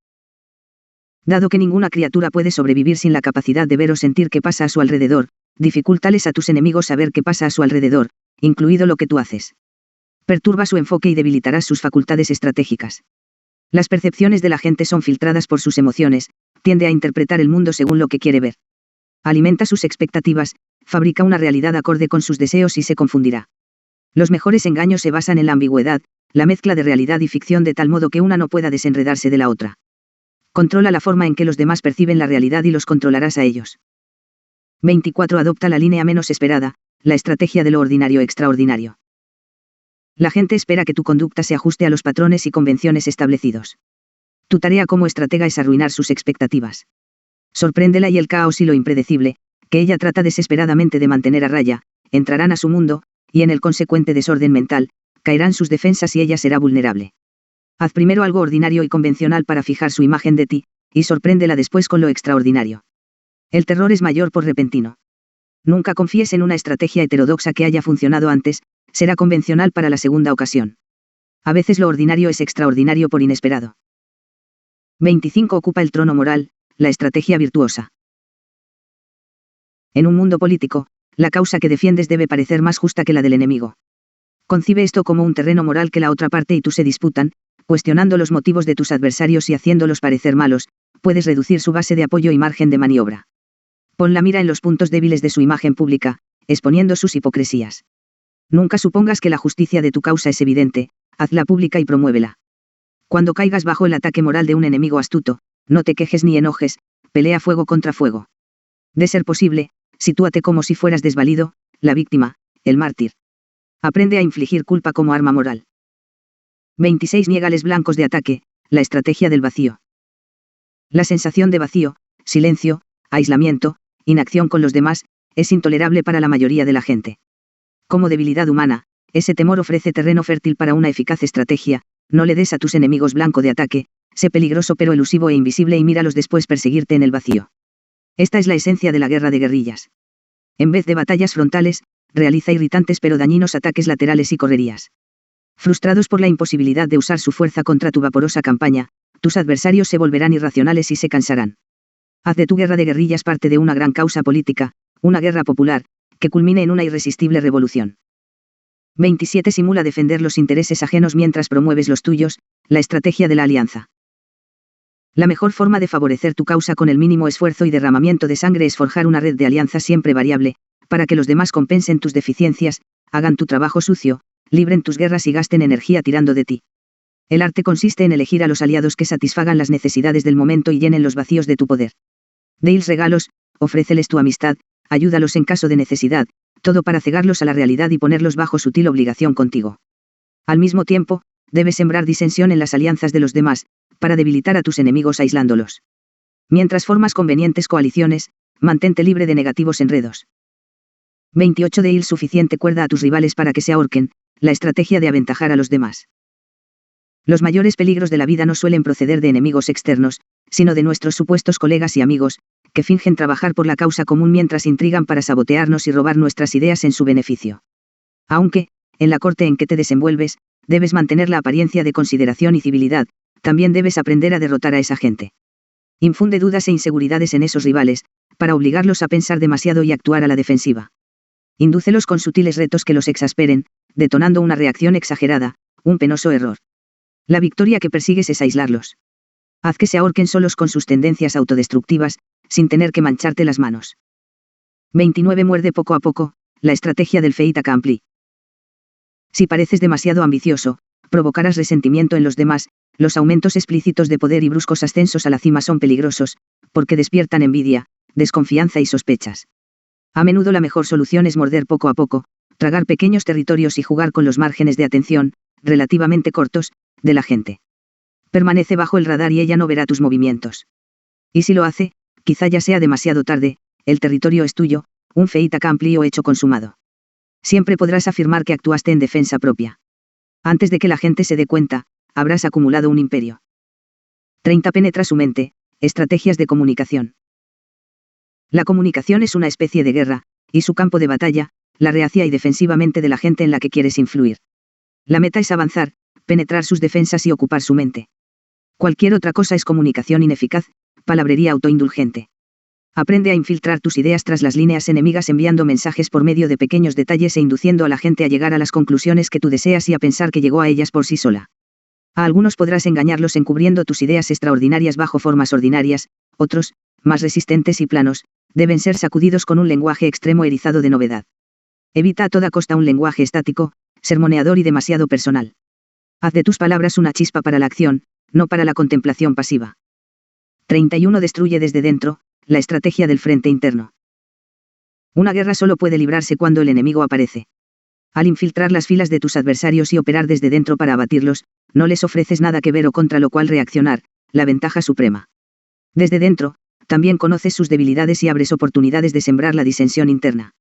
Dado que ninguna criatura puede sobrevivir sin la capacidad de ver o sentir qué pasa a su alrededor, dificúltales a tus enemigos saber qué pasa a su alrededor, incluido lo que tú haces. Perturba su enfoque y debilitarás sus facultades estratégicas. Las percepciones de la gente son filtradas por sus emociones, tiende a interpretar el mundo según lo que quiere ver. Alimenta sus expectativas, fabrica una realidad acorde con sus deseos y se confundirá. Los mejores engaños se basan en la ambigüedad, la mezcla de realidad y ficción de tal modo que una no pueda desenredarse de la otra. Controla la forma en que los demás perciben la realidad y los controlarás a ellos. 24. Adopta la línea menos esperada, la estrategia de lo ordinario extraordinario. La gente espera que tu conducta se ajuste a los patrones y convenciones establecidos. Tu tarea como estratega es arruinar sus expectativas. Sorpréndela y el caos y lo impredecible, que ella trata desesperadamente de mantener a raya, entrarán a su mundo, y en el consecuente desorden mental, caerán sus defensas y ella será vulnerable. Haz primero algo ordinario y convencional para fijar su imagen de ti, y sorpréndela después con lo extraordinario. El terror es mayor por repentino. Nunca confíes en una estrategia heterodoxa que haya funcionado antes, será convencional para la segunda ocasión. A veces lo ordinario es extraordinario por inesperado. 25. Ocupa el trono moral, la estrategia virtuosa. En un mundo político, la causa que defiendes debe parecer más justa que la del enemigo. Concibe esto como un terreno moral que la otra parte y tú se disputan, cuestionando los motivos de tus adversarios y haciéndolos parecer malos, puedes reducir su base de apoyo y margen de maniobra. Pon la mira en los puntos débiles de su imagen pública, exponiendo sus hipocresías. Nunca supongas que la justicia de tu causa es evidente, hazla pública y promuévela. Cuando caigas bajo el ataque moral de un enemigo astuto, no te quejes ni enojes, pelea fuego contra fuego. De ser posible, sitúate como si fueras desvalido, la víctima, el mártir. Aprende a infligir culpa como arma moral. 26. Niégales blancos de ataque, la estrategia del vacío. La sensación de vacío, silencio, aislamiento, inacción con los demás, es intolerable para la mayoría de la gente. Como debilidad humana, ese temor ofrece terreno fértil para una eficaz estrategia, no le des a tus enemigos blanco de ataque, sé peligroso pero elusivo e invisible y míralos después perseguirte en el vacío. Esta es la esencia de la guerra de guerrillas. En vez de batallas frontales, realiza irritantes pero dañinos ataques laterales y correrías. Frustrados por la imposibilidad de usar su fuerza contra tu vaporosa campaña, tus adversarios se volverán irracionales y se cansarán. Haz de tu guerra de guerrillas parte de una gran causa política, una guerra popular, que culmine en una irresistible revolución. 27. Simula defender los intereses ajenos mientras promueves los tuyos, la estrategia de la alianza. La mejor forma de favorecer tu causa con el mínimo esfuerzo y derramamiento de sangre es forjar una red de alianzas siempre variable, para que los demás compensen tus deficiencias, hagan tu trabajo sucio, libren tus guerras y gasten energía tirando de ti. El arte consiste en elegir a los aliados que satisfagan las necesidades del momento y llenen los vacíos de tu poder. Deles regalos, ofréceles tu amistad, ayúdalos en caso de necesidad, todo para cegarlos a la realidad y ponerlos bajo sutil obligación contigo. Al mismo tiempo, debes sembrar disensión en las alianzas de los demás, para debilitar a tus enemigos aislándolos. Mientras formas convenientes coaliciones, mantente libre de negativos enredos. 28. De suficiente cuerda a tus rivales para que se ahorquen, la estrategia de aventajar a los demás. Los mayores peligros de la vida no suelen proceder de enemigos externos, sino de nuestros supuestos colegas y amigos, que fingen trabajar por la causa común mientras intrigan para sabotearnos y robar nuestras ideas en su beneficio. Aunque, en la corte en que te desenvuelves, debes mantener la apariencia de consideración y civilidad, también debes aprender a derrotar a esa gente. Infunde dudas e inseguridades en esos rivales, para obligarlos a pensar demasiado y actuar a la defensiva. Indúcelos con sutiles retos que los exasperen, detonando una reacción exagerada, un penoso error. La victoria que persigues es aislarlos. Haz que se ahorquen solos con sus tendencias autodestructivas, sin tener que mancharte las manos. 29. Muerde poco a poco, la estrategia del fait accompli. Si pareces demasiado ambicioso, provocarás resentimiento en los demás, los aumentos explícitos de poder y bruscos ascensos a la cima son peligrosos, porque despiertan envidia, desconfianza y sospechas. A menudo la mejor solución es morder poco a poco, tragar pequeños territorios y jugar con los márgenes de atención, relativamente cortos, de la gente. Permanece bajo el radar y ella no verá tus movimientos. Y si lo hace, quizá ya sea demasiado tarde, el territorio es tuyo, un fait accompli o hecho consumado. Siempre podrás afirmar que actuaste en defensa propia. Antes de que la gente se dé cuenta, habrás acumulado un imperio. 30. Penetra su mente, estrategias de comunicación. La comunicación es una especie de guerra, y su campo de batalla, la reacia y defensivamente de la gente en la que quieres influir. La meta es avanzar, penetrar sus defensas y ocupar su mente. Cualquier otra cosa es comunicación ineficaz, palabrería autoindulgente. Aprende a infiltrar tus ideas tras las líneas enemigas enviando mensajes por medio de pequeños detalles e induciendo a la gente a llegar a las conclusiones que tú deseas y a pensar que llegó a ellas por sí sola. A algunos podrás engañarlos encubriendo tus ideas extraordinarias bajo formas ordinarias, otros, más resistentes y planos, deben ser sacudidos con un lenguaje extremo erizado de novedad. Evita a toda costa un lenguaje estático, sermoneador y demasiado personal. Haz de tus palabras una chispa para la acción, no para la contemplación pasiva. 31. Destruye desde dentro, la estrategia del frente interno. Una guerra solo puede librarse cuando el enemigo aparece. Al infiltrar las filas de tus adversarios y operar desde dentro para abatirlos, no les ofreces nada que ver o contra lo cual reaccionar, la ventaja suprema. Desde dentro, también conoces sus debilidades y abres oportunidades de sembrar la disensión interna.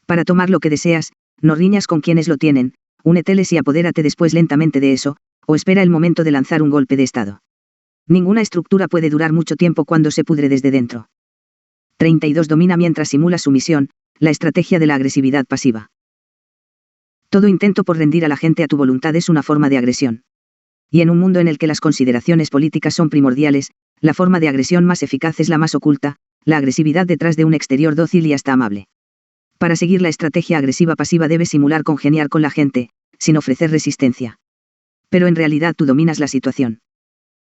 Para tomar lo que deseas, no riñas con quienes lo tienen, úneteles y apodérate después lentamente de eso, o espera el momento de lanzar un golpe de estado. Ninguna estructura puede durar mucho tiempo cuando se pudre desde dentro. 32. Domina mientras simula sumisión, la estrategia de la agresividad pasiva. Todo intento por rendir a la gente a tu voluntad es una forma de agresión. Y en un mundo en el que las consideraciones políticas son primordiales, la forma de agresión más eficaz es la más oculta, la agresividad detrás de un exterior dócil y hasta amable. Para seguir la estrategia agresiva pasiva debes simular congeniar con la gente, sin ofrecer resistencia. Pero en realidad tú dominas la situación.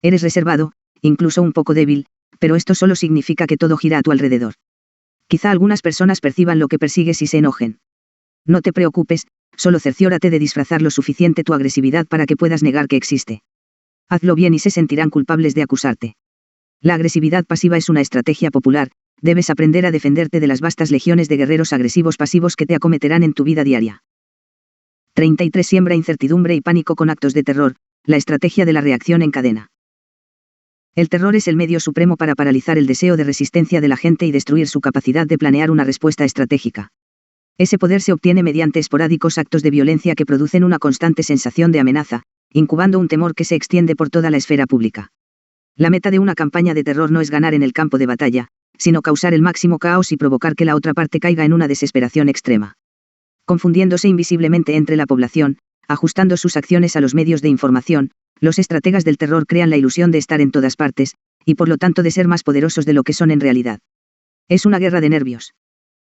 Eres reservado, incluso un poco débil, pero esto solo significa que todo gira a tu alrededor. Quizá algunas personas perciban lo que persigues y se enojen. No te preocupes, solo cerciórate de disfrazar lo suficiente tu agresividad para que puedas negar que existe. Hazlo bien y se sentirán culpables de acusarte. La agresividad pasiva es una estrategia popular, debes aprender a defenderte de las vastas legiones de guerreros agresivos pasivos que te acometerán en tu vida diaria. 33. Siembra incertidumbre y pánico con actos de terror, la estrategia de la reacción en cadena. El terror es el medio supremo para paralizar el deseo de resistencia de la gente y destruir su capacidad de planear una respuesta estratégica. Ese poder se obtiene mediante esporádicos actos de violencia que producen una constante sensación de amenaza, incubando un temor que se extiende por toda la esfera pública. La meta de una campaña de terror no es ganar en el campo de batalla, sino causar el máximo caos y provocar que la otra parte caiga en una desesperación extrema. Confundiéndose invisiblemente entre la población, ajustando sus acciones a los medios de información, los estrategas del terror crean la ilusión de estar en todas partes, y por lo tanto de ser más poderosos de lo que son en realidad. Es una guerra de nervios.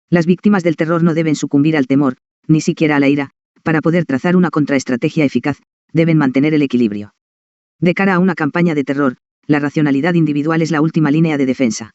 Las víctimas del terror no deben sucumbir al temor, ni siquiera a la ira, para poder trazar una contraestrategia eficaz, deben mantener el equilibrio. De cara a una campaña de terror, la racionalidad individual es la última línea de defensa.